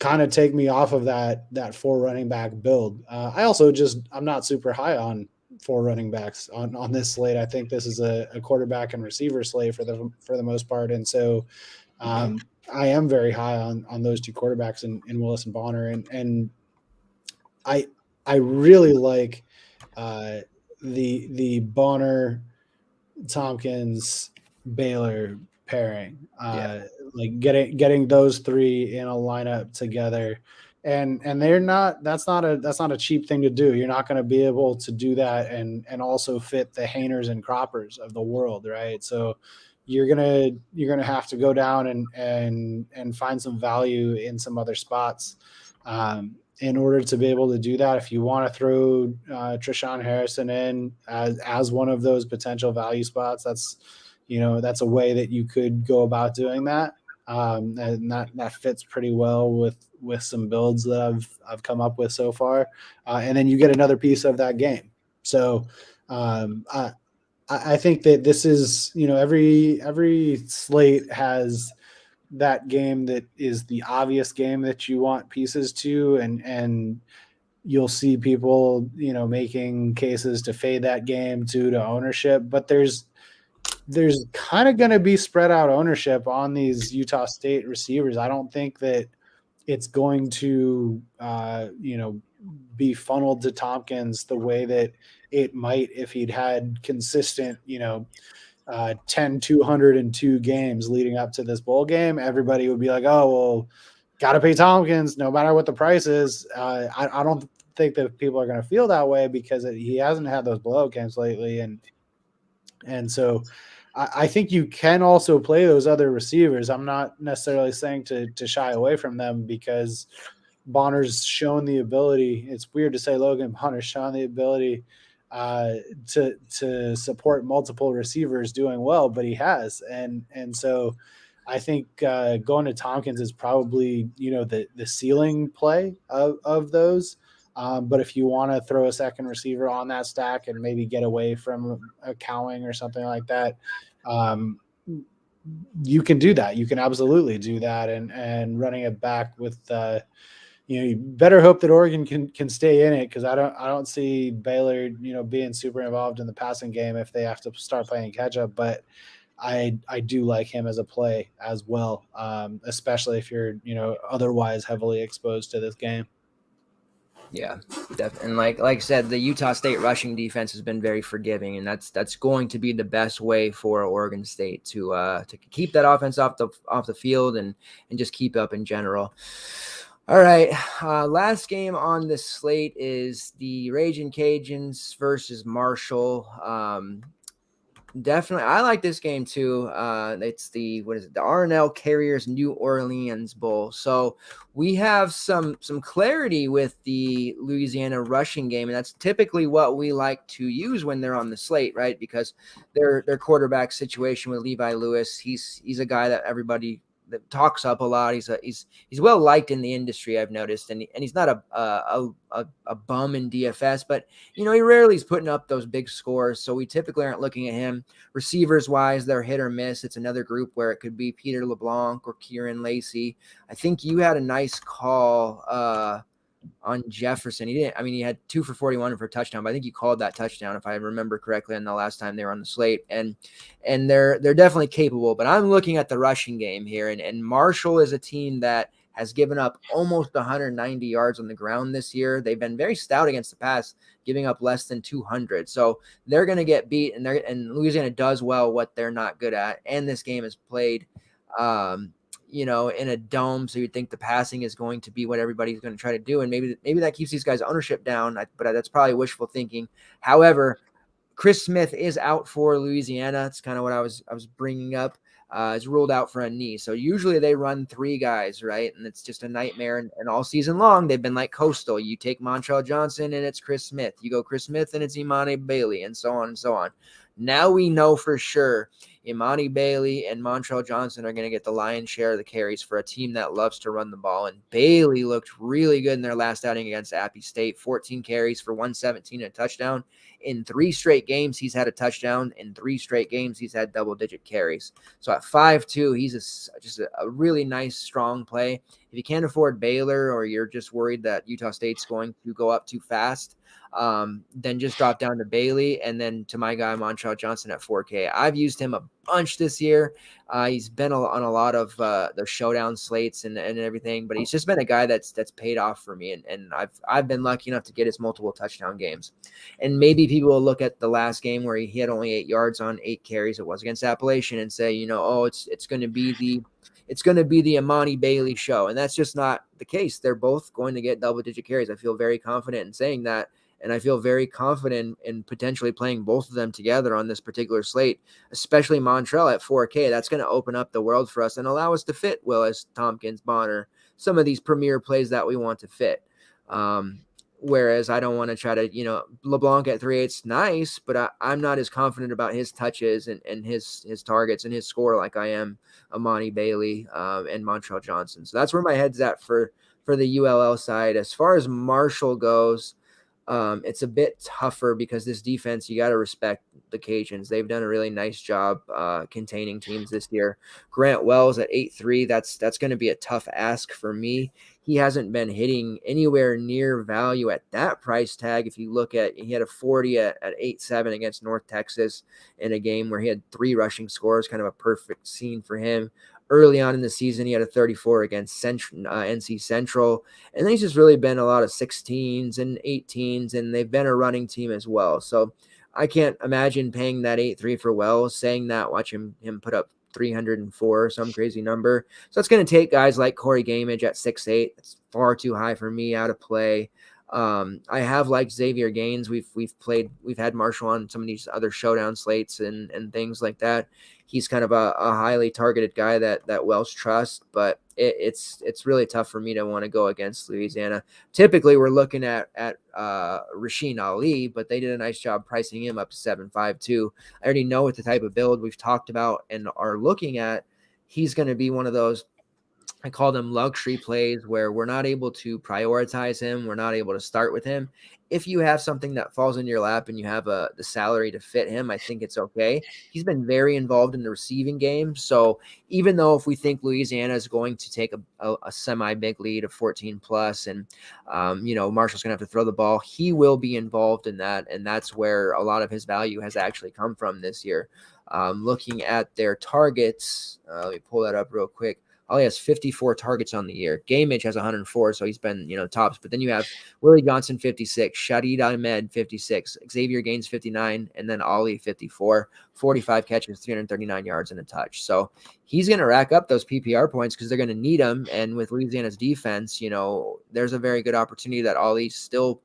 kind of take me off of that 4 running back build. I also I'm not super high on 4 running backs on this slate. I think this is a quarterback and receiver slate for the most part. And so I am very high on those 2 quarterbacks in Willis and Bonner. And I really like the Bonner, Tompkins, Baylor pairing, like getting those 3 in a lineup together, and that's not a cheap thing to do. You're not going to be able to do that and also fit the Hayners and Croppers of the world, right? So you're gonna have to go down and find some value in some other spots in order to be able to do that. If you want to throw Treshawn Harrison in as one of those potential value spots, that's a way that you could go about doing that. And that fits pretty well with some builds that I've come up with so far. And then you get another piece of that game. So I think that this is, every slate has that game that is the obvious game that you want pieces to, and you'll see people, making cases to fade that game due to ownership, but there's kind of going to be spread out ownership on these Utah State receivers. I don't think that it's going to, be funneled to Tompkins the way that it might if he'd had consistent, 10, 202 games leading up to this bowl game. Everybody would be like, oh, well, got to pay Tompkins no matter what the price is. I don't think that people are going to feel that way because he hasn't had those blowout games lately. And so I think you can also play those other receivers. I'm not necessarily saying to shy away from them because Bonner's shown the ability. It's weird to say Logan Bonner's shown the ability to support multiple receivers doing well, but he has. And so I think going to Tompkins is probably, the ceiling play of those. But if you want to throw a second receiver on that stack and maybe get away from a Cowing or something like that, you can do that. You can absolutely do that. And running it back with, you better hope that Oregon can stay in it, because I don't see Baylor, being super involved in the passing game if they have to start playing catch up. But I do like him as a play as well, especially if you're, otherwise heavily exposed to this game. Yeah, definitely. And like I said, the Utah State rushing defense has been very forgiving, and that's going to be the best way for Oregon State to keep that offense off the field and just keep up in general. All right, last game on the slate is the Raging Cajuns versus Marshall. Definitely, I like this game too. It's the R&L Carriers New Orleans Bowl. So we have some clarity with the Louisiana rushing game, and that's typically what we like to use when they're on the slate, right? Because their quarterback situation with Levi Lewis, he's a guy that everybody that talks up a lot. He's well liked in the industry, I've noticed, and he's not a bum in DFS, but he rarely is putting up those big scores. So we typically aren't looking at him. Receivers wise, they're hit or miss. It's another group where it could be Peter LeBlanc or Kieran Lacey. I think you had a nice call on Jefferson. He had 2 for 41 for a touchdown, but I think you called that touchdown if I remember correctly on the last time they were on the slate. And they're definitely capable, but I'm looking at the rushing game here, and Marshall is a team that has given up almost 190 yards on the ground this year. They've been very stout against the pass, giving up less than 200. So they're going to get beat, and Louisiana does well what they're not good at. And this game is played in a dome, so you'd think the passing is going to be what everybody's going to try to do, and maybe that keeps these guys' ownership down, but that's probably wishful thinking. However, Chris Smith is out for Louisiana. It's kind of what I was bringing up. Is ruled out for a knee. So usually they run 3 guys, right? And it's just a nightmare. And all season long, they've been like Coastal. You take Montreal Johnson and it's Chris Smith. You go Chris Smith and it's Imani Bailey, and so on and so on. Now we know for sure Imani Bailey and Montreal Johnson are going to get the lion's share of the carries for a team that loves to run the ball. And Bailey looked really good in their last outing against Appy State. 14 carries for 117 and a touchdown. In 3 straight games, he's had a touchdown. In 3 straight games, he's had double-digit carries. So at 5'2", he's just a really nice, strong play. If you can't afford Baylor, or you're just worried that Utah State's going to go up too fast, then just drop down to Bailey and then to my guy Montreal Johnson at 4K. I've used him a bunch this year. He's been on a lot of the showdown slates and everything, but he's just been a guy that's paid off for me, and I've been lucky enough to get his multiple touchdown games. And maybe people will look at the last game where he had only 8 yards on 8 carries. It was against Appalachian, and say, it's going to be the Imani Bailey show, and that's just not the case. They're both going to get double-digit carries. I feel very confident in saying that. And I feel very confident in potentially playing both of them together on this particular slate, especially Montreal at 4K. That's going to open up the world for us and allow us to fit Willis, Tompkins, Bonner, some of these premier plays that we want to fit. Whereas I don't want to try to, LeBlanc at 3.8's nice, but I'm not as confident about his touches and his targets and his score like I am Imani Bailey and Montreal Johnson. So that's where my head's at for the ULL side. As far as Marshall goes, It's a bit tougher because this defense, you got to respect the Cajuns. They've done a really nice job containing teams this year. Grant Wells at 8.3, that's going to be a tough ask for me. He hasn't been hitting anywhere near value at that price tag. If you look at, he had a 40 at 8.7 against North Texas in a game where he had 3 rushing scores, kind of a perfect scene for him. Early on in the season, he had a 34 against NC Central. And then he's just really been a lot of 16s and 18s, and they've been a running team as well. So I can't imagine paying that 8.3 for Wells. Saying that, watch him put up 304 or some crazy number. So it's going to take guys like Corey Gamage at 6.8. It's far too high for me, out of play. I have liked Xavier Gaines. We've had Marshall on some of these other showdown slates and things like that. He's kind of a highly targeted guy that Wells trusts, but it's really tough for me to want to go against Louisiana. Typically, we're looking at Rasheen Ali, but they did a nice job pricing him up to 7.5 too. I already know what the type of build we've talked about and are looking at. He's going to be one of those, I call them luxury plays, where we're not able to prioritize him. We're not able to start with him. If you have something that falls in your lap and you have the salary to fit him, I think it's okay. He's been very involved in the receiving game. So even though if we think Louisiana is going to take a semi-big lead of 14 plus and, Marshall's going to have to throw the ball, he will be involved in that. And that's where a lot of his value has actually come from this year. Looking at their targets, let me pull that up real quick. Ollie has 54 targets on the year. Gamage has 104, so he's been, tops. But then you have Willie Johnson, 56, Shadid Ahmed, 56, Xavier Gaines, 59, and then Ollie, 54, 45 catches, 339 yards, and a touch. So he's going to rack up those PPR points because they're going to need them. And with Louisiana's defense, there's a very good opportunity that Ollie still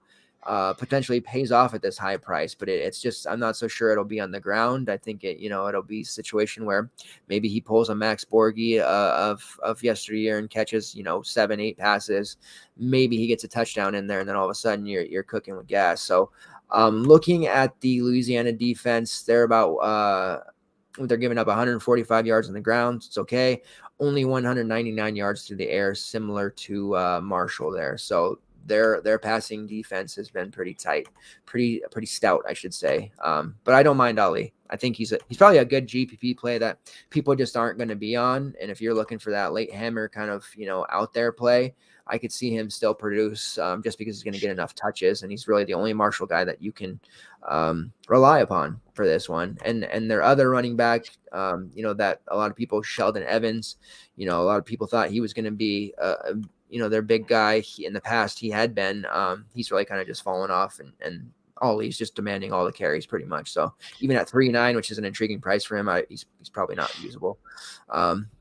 potentially pays off at this high price, but it's just, I'm not so sure it'll be on the ground. I think it'll be a situation where maybe he pulls a Max Borghi of yesteryear and catches, 7-8 passes. Maybe he gets a touchdown in there, and then all of a sudden you're cooking with gas. So looking at the Louisiana defense, they're giving up 145 yards on the ground. It's okay. Only 199 yards through the air, similar to Marshall there. So their passing defense has been pretty tight, pretty stout, I should say. But I don't mind Ali. I think he's probably a good GPP play that people just aren't going to be on. And if you're looking for that late hammer kind of, out there play, I could see him still produce just because he's going to get enough touches. And he's really the only Marshall guy that you can rely upon for this one. And their other running back, that a lot of people, Sheldon Evans, a lot of people thought he was going to be their big guy. In the past, he had been. He's really kind of just fallen off, and Ollie's just demanding all the carries pretty much. So even at 3.9, which is an intriguing price for him, he's probably not usable.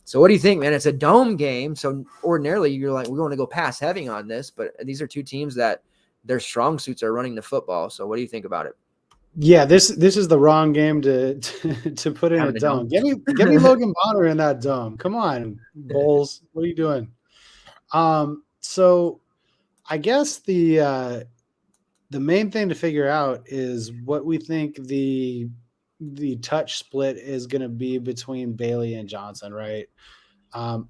So what do you think, man? It's a dome game, so ordinarily you're like, we want to go pass heavy on this, but these are two teams that their strong suits are running the football. So what do you think about it? Yeah, this is the wrong game to put in a dome. Give me Logan Bonner in that dome. Come on, Bulls. What are you doing? So I guess the main thing to figure out is what we think the touch split is going to be between Bailey and Johnson, right? I'm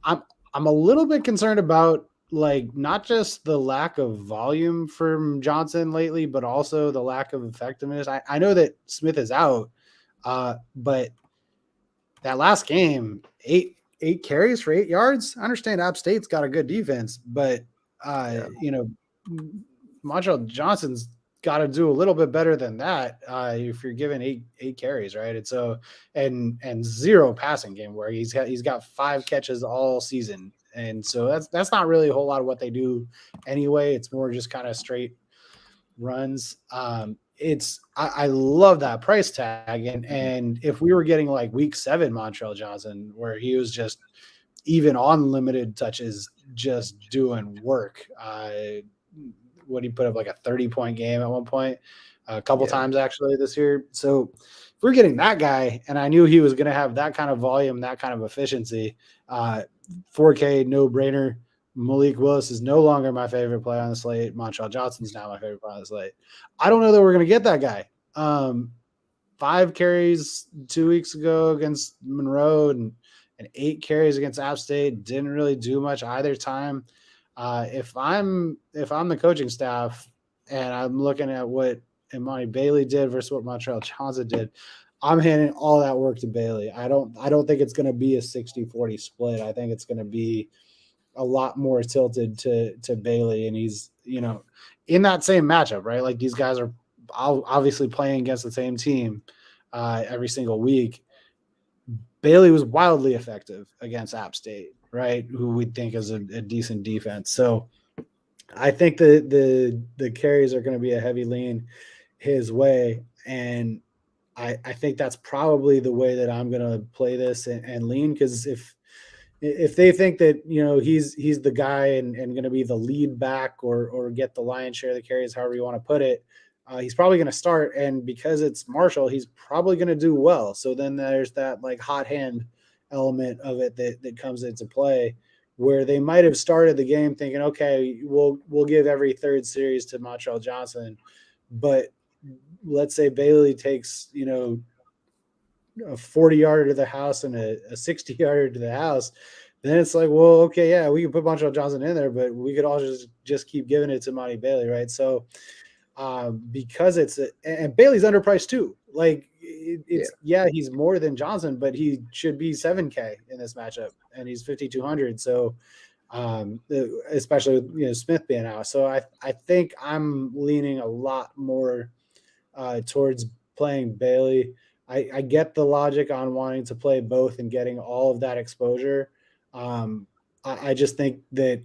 a little bit concerned about not just the lack of volume from Johnson lately, but also the lack of effectiveness. I know that Smith is out, but that last game, eight carries for 8 yards. I understand App State's got a good defense, but Montreal Johnson's got to do a little bit better than that if you're given eight carries, right? And so and zero passing game where he's got 5 catches all season, and so that's not really a whole lot of what they do anyway. It's more just kind of straight runs. I love that price tag, and if we were getting week 7 Montreal Johnson where he was just even on limited touches just doing work, what he put up a 30-point game at one point, a couple times actually this year. So if we're getting that guy, and I knew he was going to have that kind of volume, that kind of efficiency, 4K no brainer. Malik Willis is no longer my favorite play on the slate. Montreal Johnson's now my favorite play on the slate. I don't know that we're going to get that guy. 5 carries 2 weeks ago against Monroe and 8 carries against App State. Didn't really do much either time. If I'm the coaching staff, and I'm looking at what Imani Bailey did versus what Montreal Johnson did, I'm handing all that work to Bailey. I don't think it's going to be a 60-40 split. I think it's going to be a lot more tilted to Bailey, and he's, in that same matchup, right? Like, these guys are obviously playing against the same team every single week. Bailey was wildly effective against App State, right? Who we think is a decent defense. So I think the carries are going to be a heavy lean his way, and I think that's probably the way that I'm going to play this and lean, because if they think that, he's the guy and going to be the lead back or get the lion's share of the carries, however you want to put it, he's probably going to start. And because it's Marshall, he's probably going to do well. So then there's that like hot hand element of it that comes into play, where they might have started the game thinking, okay, we'll give every third series to Montreal Johnson. But let's say Bailey takes, a 40-yarder to the house and a 60-yarder to the house, then it's like, well, okay, yeah, we can put Montreal Johnson in there, but we could all just keep giving it to Monty Bailey, right? So because and Bailey's underpriced too. Like, he's more than Johnson, but he should be 7K in this matchup, and he's 5,200. So especially with Smith being out. So I think I'm leaning a lot more towards playing Bailey. I get the logic on wanting to play both and getting all of that exposure. I just think that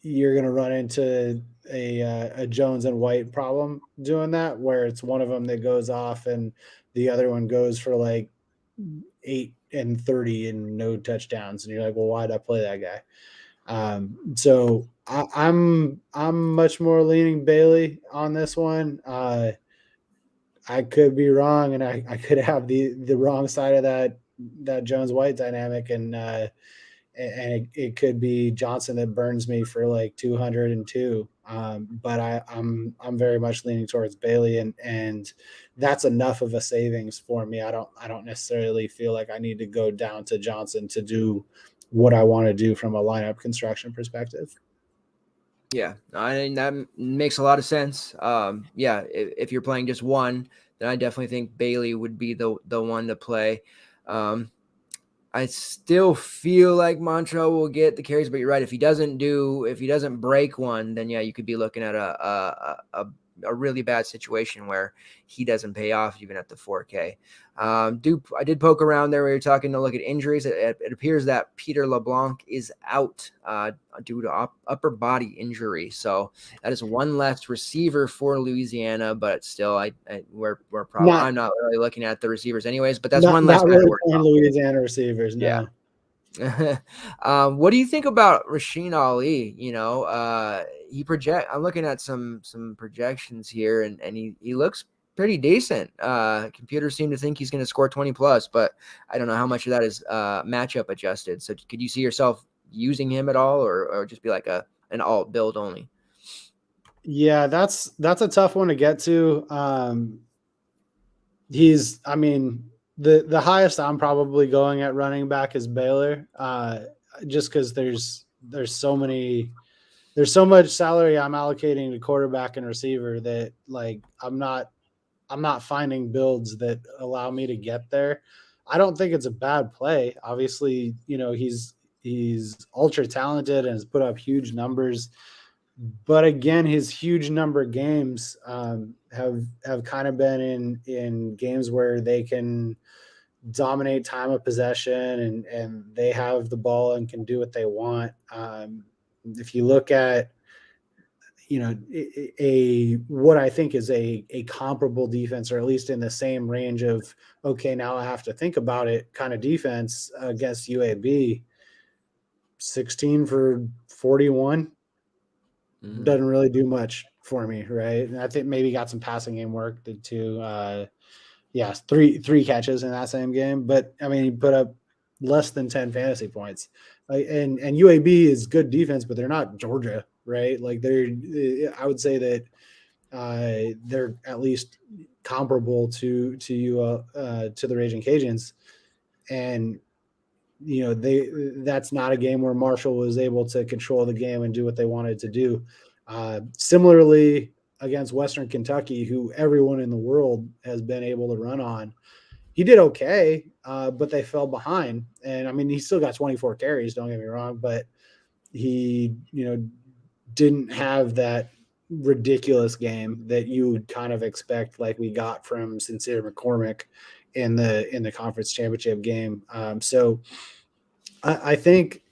you're going to run into a Jones and White problem doing that, where it's one of them that goes off and the other one goes for like 8 and 30 and no touchdowns. And you're like, well, why'd I play that guy? So I'm much more leaning Bailey on this one. I could be wrong, and I could have the wrong side of that Jones White dynamic, and it could be Johnson that burns me for like 202. But I'm very much leaning towards Bailey, and that's enough of a savings for me. I don't necessarily feel like I need to go down to Johnson to do what I want to do from a lineup construction perspective. Yeah, I mean, that makes a lot of sense. If you're playing just one, then I definitely think Bailey would be the one to play. I still feel like Montreal will get the carries, but you're right. If he doesn't break one, then yeah, you could be looking at a really bad situation where he doesn't pay off even at the 4K. I did poke around there. We were talking to look at injuries. It appears that Peter Leblanc is out due to upper body injury. So that is one less receiver for Louisiana, but still, we're probably I'm not really looking at the receivers anyways. But that's one less. Not really playing Louisiana receivers. No. Yeah. What do you think about Rasheen Ali? I'm looking at some projections here, and he looks pretty decent. Computers seem to think he's going to score 20 plus, but I don't know how much of that is matchup adjusted. So could you see yourself using him at all, or just be like an alt build only? Yeah, that's a tough one to get to. The highest I'm probably going at running back is Baylor, just because there's so much salary I'm allocating to quarterback and receiver that, like, I'm not finding builds that allow me to get there. I don't think it's a bad play. Obviously, he's ultra talented and has put up huge numbers. But again, his huge number of games have kind of been in games where they can dominate time of possession and they have the ball and can do what they want. If you look at, what I think is a comparable defense, or at least in the same range of, okay, now I have to think about it kind of defense against UAB, 16 for 41 doesn't really do much for me, right? And I think maybe got some passing game work too. Three catches in that same game, but I mean, he put up less than 10 fantasy points. And UAB is good defense, but they're not Georgia, right? Like, I would say that they're at least comparable to the Raging Cajuns, and that's not a game where Marshall was able to control the game and do what they wanted to do. Similarly, against Western Kentucky, who everyone in the world has been able to run on. He did okay, but they fell behind. And I mean, he still got 24 carries, don't get me wrong, but he, didn't have that ridiculous game that you would kind of expect, like we got from Sincere McCormick in the conference championship game. So I think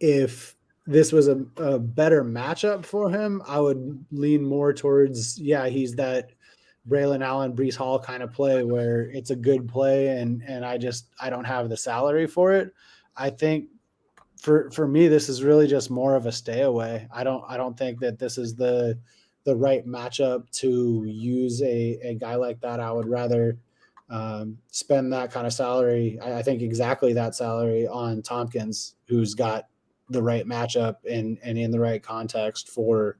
if this was a better matchup for him, I would lean more towards, he's that Braylon Allen, Breece Hall kind of play where it's a good play and I don't have the salary for it. I think for me, this is really just more of a stay away. I don't think that this is the right matchup to use a guy like that. I would rather spend that kind of salary. I think exactly that salary on Tompkins, who's got the right matchup and in the right context for,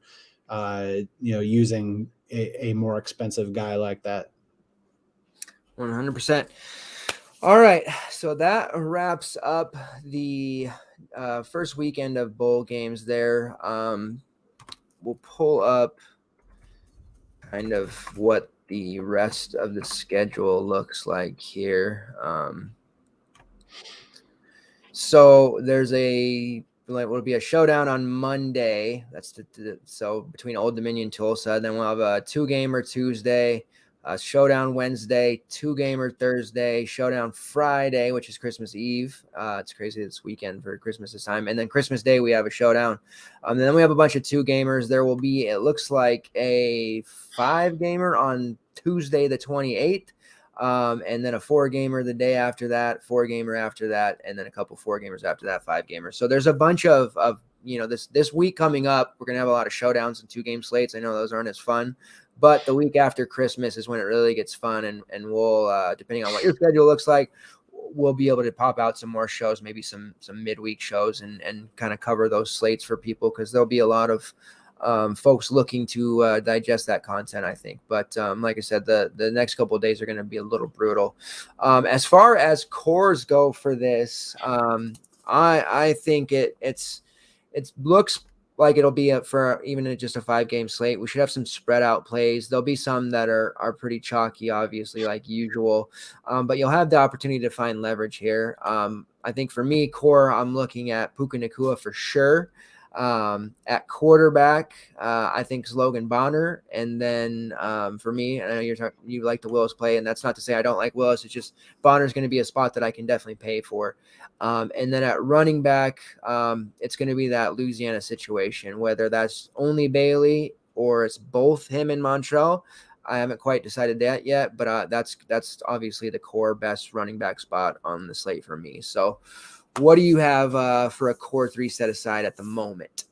using a more expensive guy like that. 100%. All right. So that wraps up the first weekend of bowl games there. We'll pull up kind of what the rest of the schedule looks like here. So there's will be a showdown on Monday. That's so between Old Dominion and Tulsa. Then we'll have a 2-gamer Tuesday, showdown Wednesday, 2-gamer Thursday, showdown Friday, which is Christmas Eve. It's crazy this weekend for Christmas this time. And then Christmas Day, we have a showdown. And then we have a bunch of 2-gamers. There will be, it looks like, a 5-gamer on Tuesday the 28th. And then a 4-gamer the day after that, 4-gamer after that, and then a couple 4-gamers after that, 5-gamers. So there's a bunch of this week coming up. We're gonna have a lot of showdowns and 2-game slates. I know those aren't as fun, but the week after Christmas is when it really gets fun, and we'll depending on what your schedule looks like, we'll be able to pop out some more shows, maybe some midweek shows, and kind of cover those slates for people, because there'll be a lot of folks looking to digest that content, I think. But like I said, the next couple of days are going to be a little brutal. As far as cores go for this, I think it looks like it'll be for even just a 5-game slate. We should have some spread out plays. There'll be some that are pretty chalky, obviously, like usual. But you'll have the opportunity to find leverage here. I think for me, core, I'm looking at Puka Nacua for sure. At quarterback, I think it's Logan Bonner. And then for me, I know you like the Willis play, and that's not to say I don't like Willis. It's just Bonner's going to be a spot that I can definitely pay for. And then at running back, it's going to be that Louisiana situation, whether that's only Bailey or it's both him and Montreal. I haven't quite decided that yet, but that's obviously the core best running back spot on the slate for me. So what do you have for a core 3 set aside at the moment?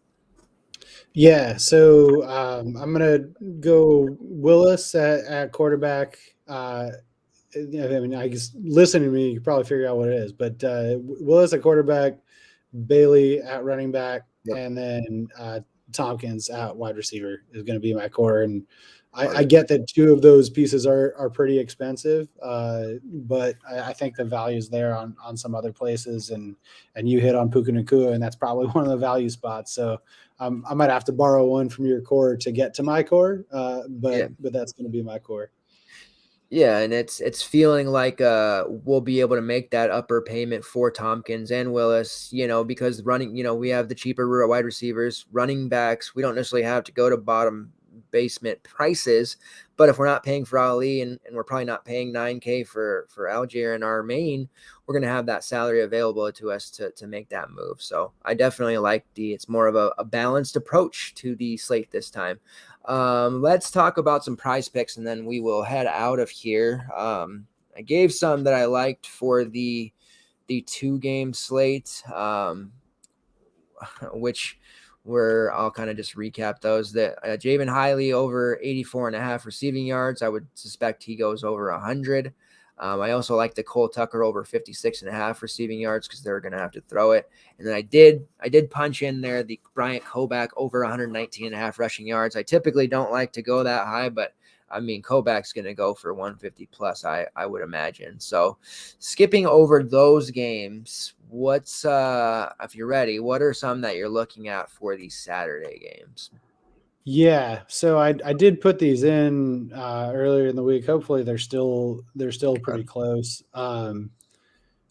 Yeah, so I'm going to go Willis at quarterback. I mean, I guess listening to me, you can probably figure out what it is. But Willis at quarterback, Bailey at running back, and then Tompkins at wide receiver is going to be my core. And I get that 2 of those pieces are pretty expensive, but I think the value is there on some other places. And you hit on Puka Nacua, and that's probably one of the value spots. So I might have to borrow one from your core to get to my core, but that's going to be my core. Yeah, and it's feeling like we'll be able to make that upper payment for Tompkins and Willis, because running, we have the cheaper wide receivers, running backs. We don't necessarily have to go to bottom basement prices, but if we're not paying for Ali and we're probably not paying $9,000 for Algier in our main, we're going to have that salary available to us to make that move. So I definitely like it's more of a balanced approach to the slate this time. Let's talk about some prize picks, and then we will head out of here. I gave some that I liked for the 2-game slate, which I'll kind of just recap those. That Javen Hiley over 84.5 receiving yards. I would suspect he goes over 100. I also like the Cole Tucker over 56.5 receiving yards, because they're going to have to throw it. And then I did punch in there the Bryant Koback over 119.5 rushing yards. I typically don't like to go that high, but I mean, Koback's going to go for 150 plus, I would imagine. So skipping over those games, what's if you're ready, what are some that you're looking at for these Saturday games? Yeah, so I did put these in earlier in the week. Hopefully they're still pretty close. I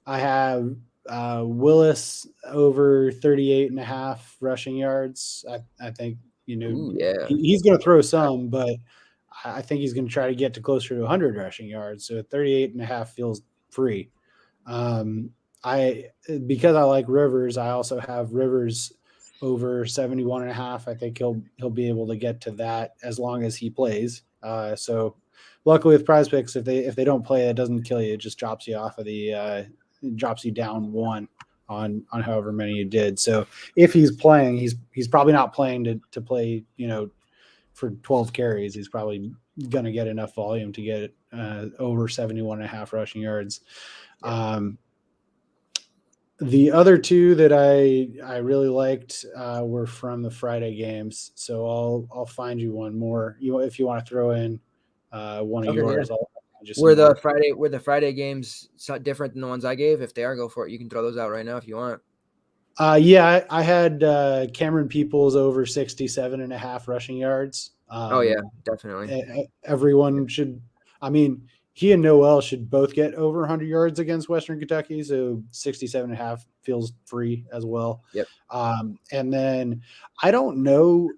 have Willis over 38.5 rushing yards. I think, Ooh, yeah. he's going to throw some, but I think he's going to try to get to closer to 100 rushing yards. So 38.5 feels free. Because I like Rivers, I also have Rivers over 71.5. I think he'll be able to get to that as long as he plays. So luckily with PrizePicks, if they don't play, it doesn't kill you. It just drops you off of the drops you down one on however many you did. So if he's playing, he's probably not playing to play, for 12 carries. He's probably going to get enough volume to get over 71.5 rushing yards. Yeah. The other two that I really liked were from the Friday games. So I'll find you one more. If you want to throw in one of yours. Yeah. Were the Friday games different than the ones I gave? If they are, go for it. You can throw those out right now if you want. Yeah, I had Cameron Peoples over 67.5 rushing yards. Oh yeah, definitely. Everyone should. I mean, he and Noel should both get over 100 yards against Western Kentucky. So 67.5 feels free as well. Yep. And then I don't know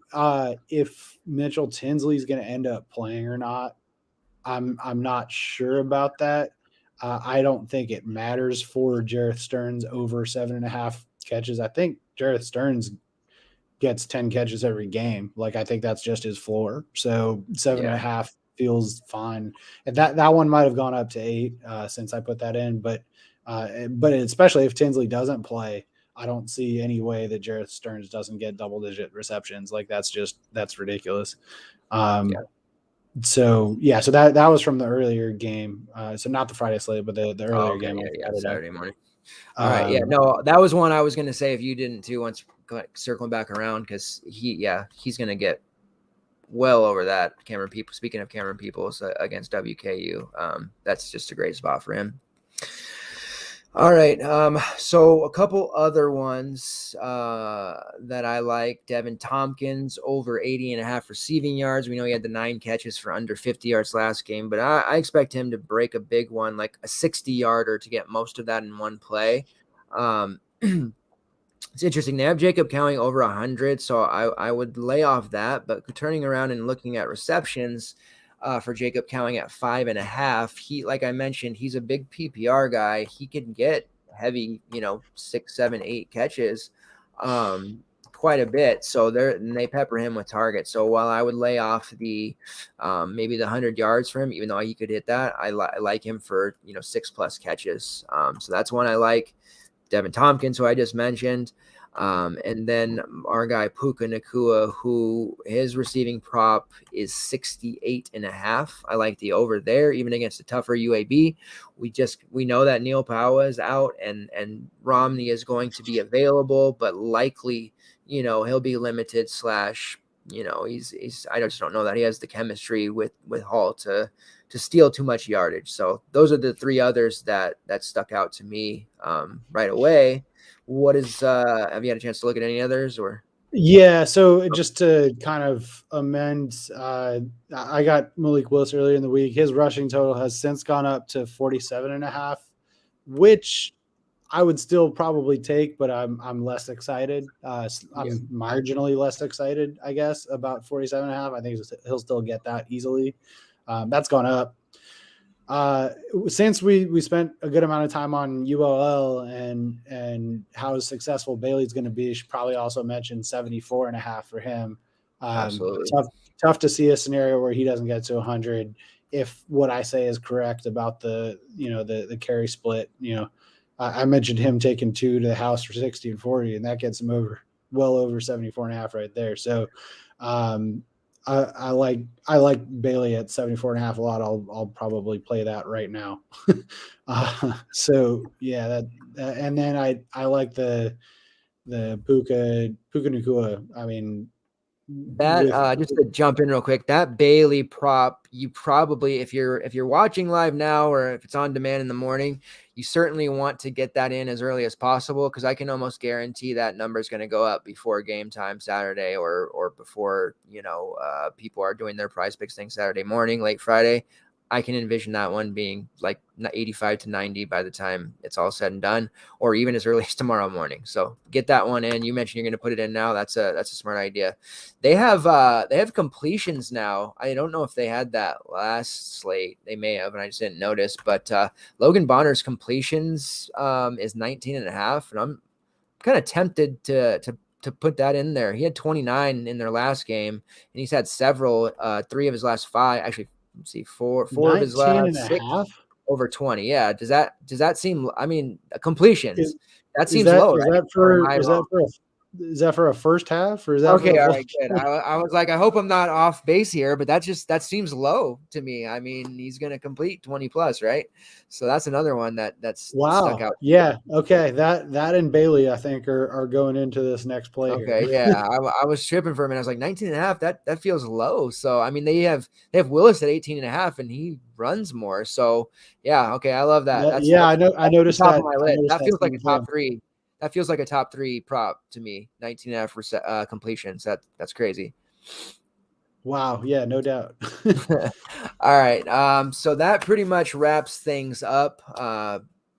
if Mitchell Tinsley is going to end up playing or not. I'm not sure about that. I don't think it matters for Jareth Stearns over 7.5 catches. I think Jareth Stearns gets 10 catches every game. Like, I think that's just his floor. So 7.5 feels fine. And that one might have gone up to 8 since I put that in. But especially if Tinsley doesn't play, I don't see any way that Jareth Stearns doesn't get double-digit receptions. Like, that's ridiculous. So that was from the earlier game. So not the Friday slate, but the earlier game on Saturday morning. All right. Yeah, no, that was one I was going to say if you didn't too, once circling back around, because he's going to get well over that. Speaking of Cameron Peoples against WKU, that's just a great spot for him. All right. So a couple other ones that I like. Devin Tompkins over 80.5 receiving yards. We know he had the 9 catches for under 50 yards last game, but I expect him to break a big one, like a 60-yarder, to get most of that in one play. It's interesting. They have Jacob Cowing over 100, so I would lay off that. But turning around and looking at receptions for Jacob Cowing at 5.5, he, like I mentioned, he's a big PPR guy. He can get heavy, 6, 7, 8 catches, quite a bit. So they pepper him with targets. So while I would lay off the maybe the 100 yards for him, even though he could hit that, I like him for 6+ catches. So that's one I like. Devin Tompkins, who I just mentioned. And then our guy Puka Nacua, who his receiving prop is 68.5. I like the over there, even against a tougher UAB. We know that Neil Paua is out and Romney is going to be available, but likely, he'll be limited / he's I just don't know that he has the chemistry with Hall to steal too much yardage. So those are the 3 others that stuck out to me right away. What is have you had a chance to look at any others or? Yeah, so just to kind of amend, I got Malik Willis earlier in the week. His rushing total has since gone up to 47.5, which I would still probably take, but I'm less excited. I'm marginally less excited, I guess, about 47.5. I think he'll still get that easily. That's gone up. Since we spent a good amount of time on ULL and how successful Bailey's going to be, should probably also mention 74.5 for him. Absolutely. Tough to see a scenario where he doesn't get to 100 if what I say is correct about the carry split. I mentioned him taking 2 to the house for 60 and 40, and that gets him well over 74.5 right there. So I like Bailey at 74.5 a lot. I'll probably play that right now. So yeah, that and then I like the Puka Nacua. I mean, That just to jump in real quick, that Bailey prop, you probably, if you're watching live now or if it's on demand in the morning, you certainly want to get that in as early as possible, because I can almost guarantee that number is going to go up before game time Saturday or before people are doing their PrizePicks thing Saturday morning, late Friday. I can envision that one being like 85 to 90 by the time it's all said and done, or even as early as tomorrow morning. So get that one in. You mentioned you're going to put it in now. That's a smart idea. They have completions now. I don't know if they had that last slate. They may have, and I just didn't notice. But Logan Bonner's completions is 19.5, and I'm kind of tempted to put that in there. He had 29 in their last game, and he's had several, 3 of his last 5, actually. Let's see, four of his last 6 over 20. Yeah. Does that seem, I mean, completions, that seems low. Is that for a first half, or is that okay? All right, good. I was like, I hope I'm not off base here, but that seems low to me. I mean, he's going to complete 20 plus, right? So that's another one that's stuck out. Yeah. Okay. That and Bailey, I think, are going into this next play. Okay. Here. Yeah. I was tripping for a minute. I was like 19.5. That feels low. So, I mean, they have Willis at 18.5 and he runs more. So yeah. Okay. I love that. I noticed that. That feels like a top 3. That feels like a top 3 prop to me. 19.5 completions. That's crazy. Wow. Yeah, no doubt. All right. So that pretty much wraps things up.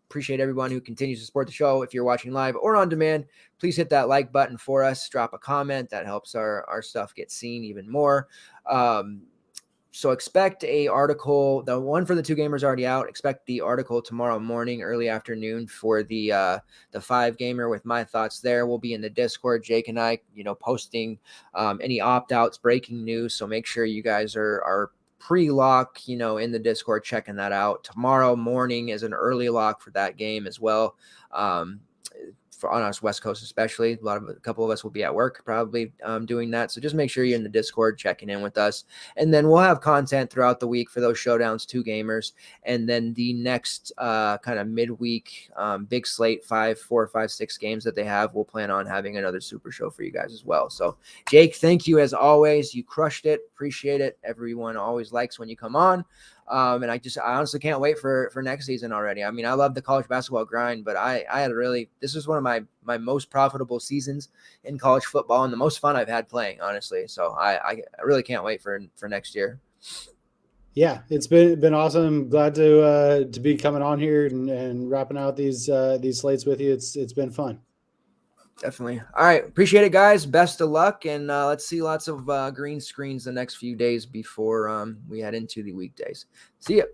Appreciate everyone who continues to support the show. If you're watching live or on demand, please hit that like button for us. Drop a comment. That helps our stuff get seen even more. So expect a article. The one for the 2 gamers already out. Expect the article tomorrow morning, early afternoon, for the 5 gamer with my thoughts there. We'll be in the Discord, Jake and I, posting any opt-outs, breaking news. So make sure you guys are pre-lock, in the Discord, checking that out. Tomorrow morning is an early lock for that game as well. On us West Coast especially, a couple of us will be at work probably doing that. So just make sure you're in the Discord checking in with us, and then we'll have content throughout the week for those showdowns, 2 gamers, and then the next kind of midweek big slate, 4 or 5, 6 games that they have. We'll plan on having another super show for you guys as well. So Jake, thank you as always. You crushed it. Appreciate it. Everyone always likes when you come on. And I honestly can't wait for next season already. I mean, I love the college basketball grind, but this is one of my most profitable seasons in college football and the most fun I've had playing, honestly. So I really can't wait for next year. Yeah, it's been awesome. Glad to be coming on here and wrapping out these slates with you. It's been fun. Definitely. All right. Appreciate it, guys. Best of luck. And let's see lots of green screens the next few days before we head into the weekdays. See ya.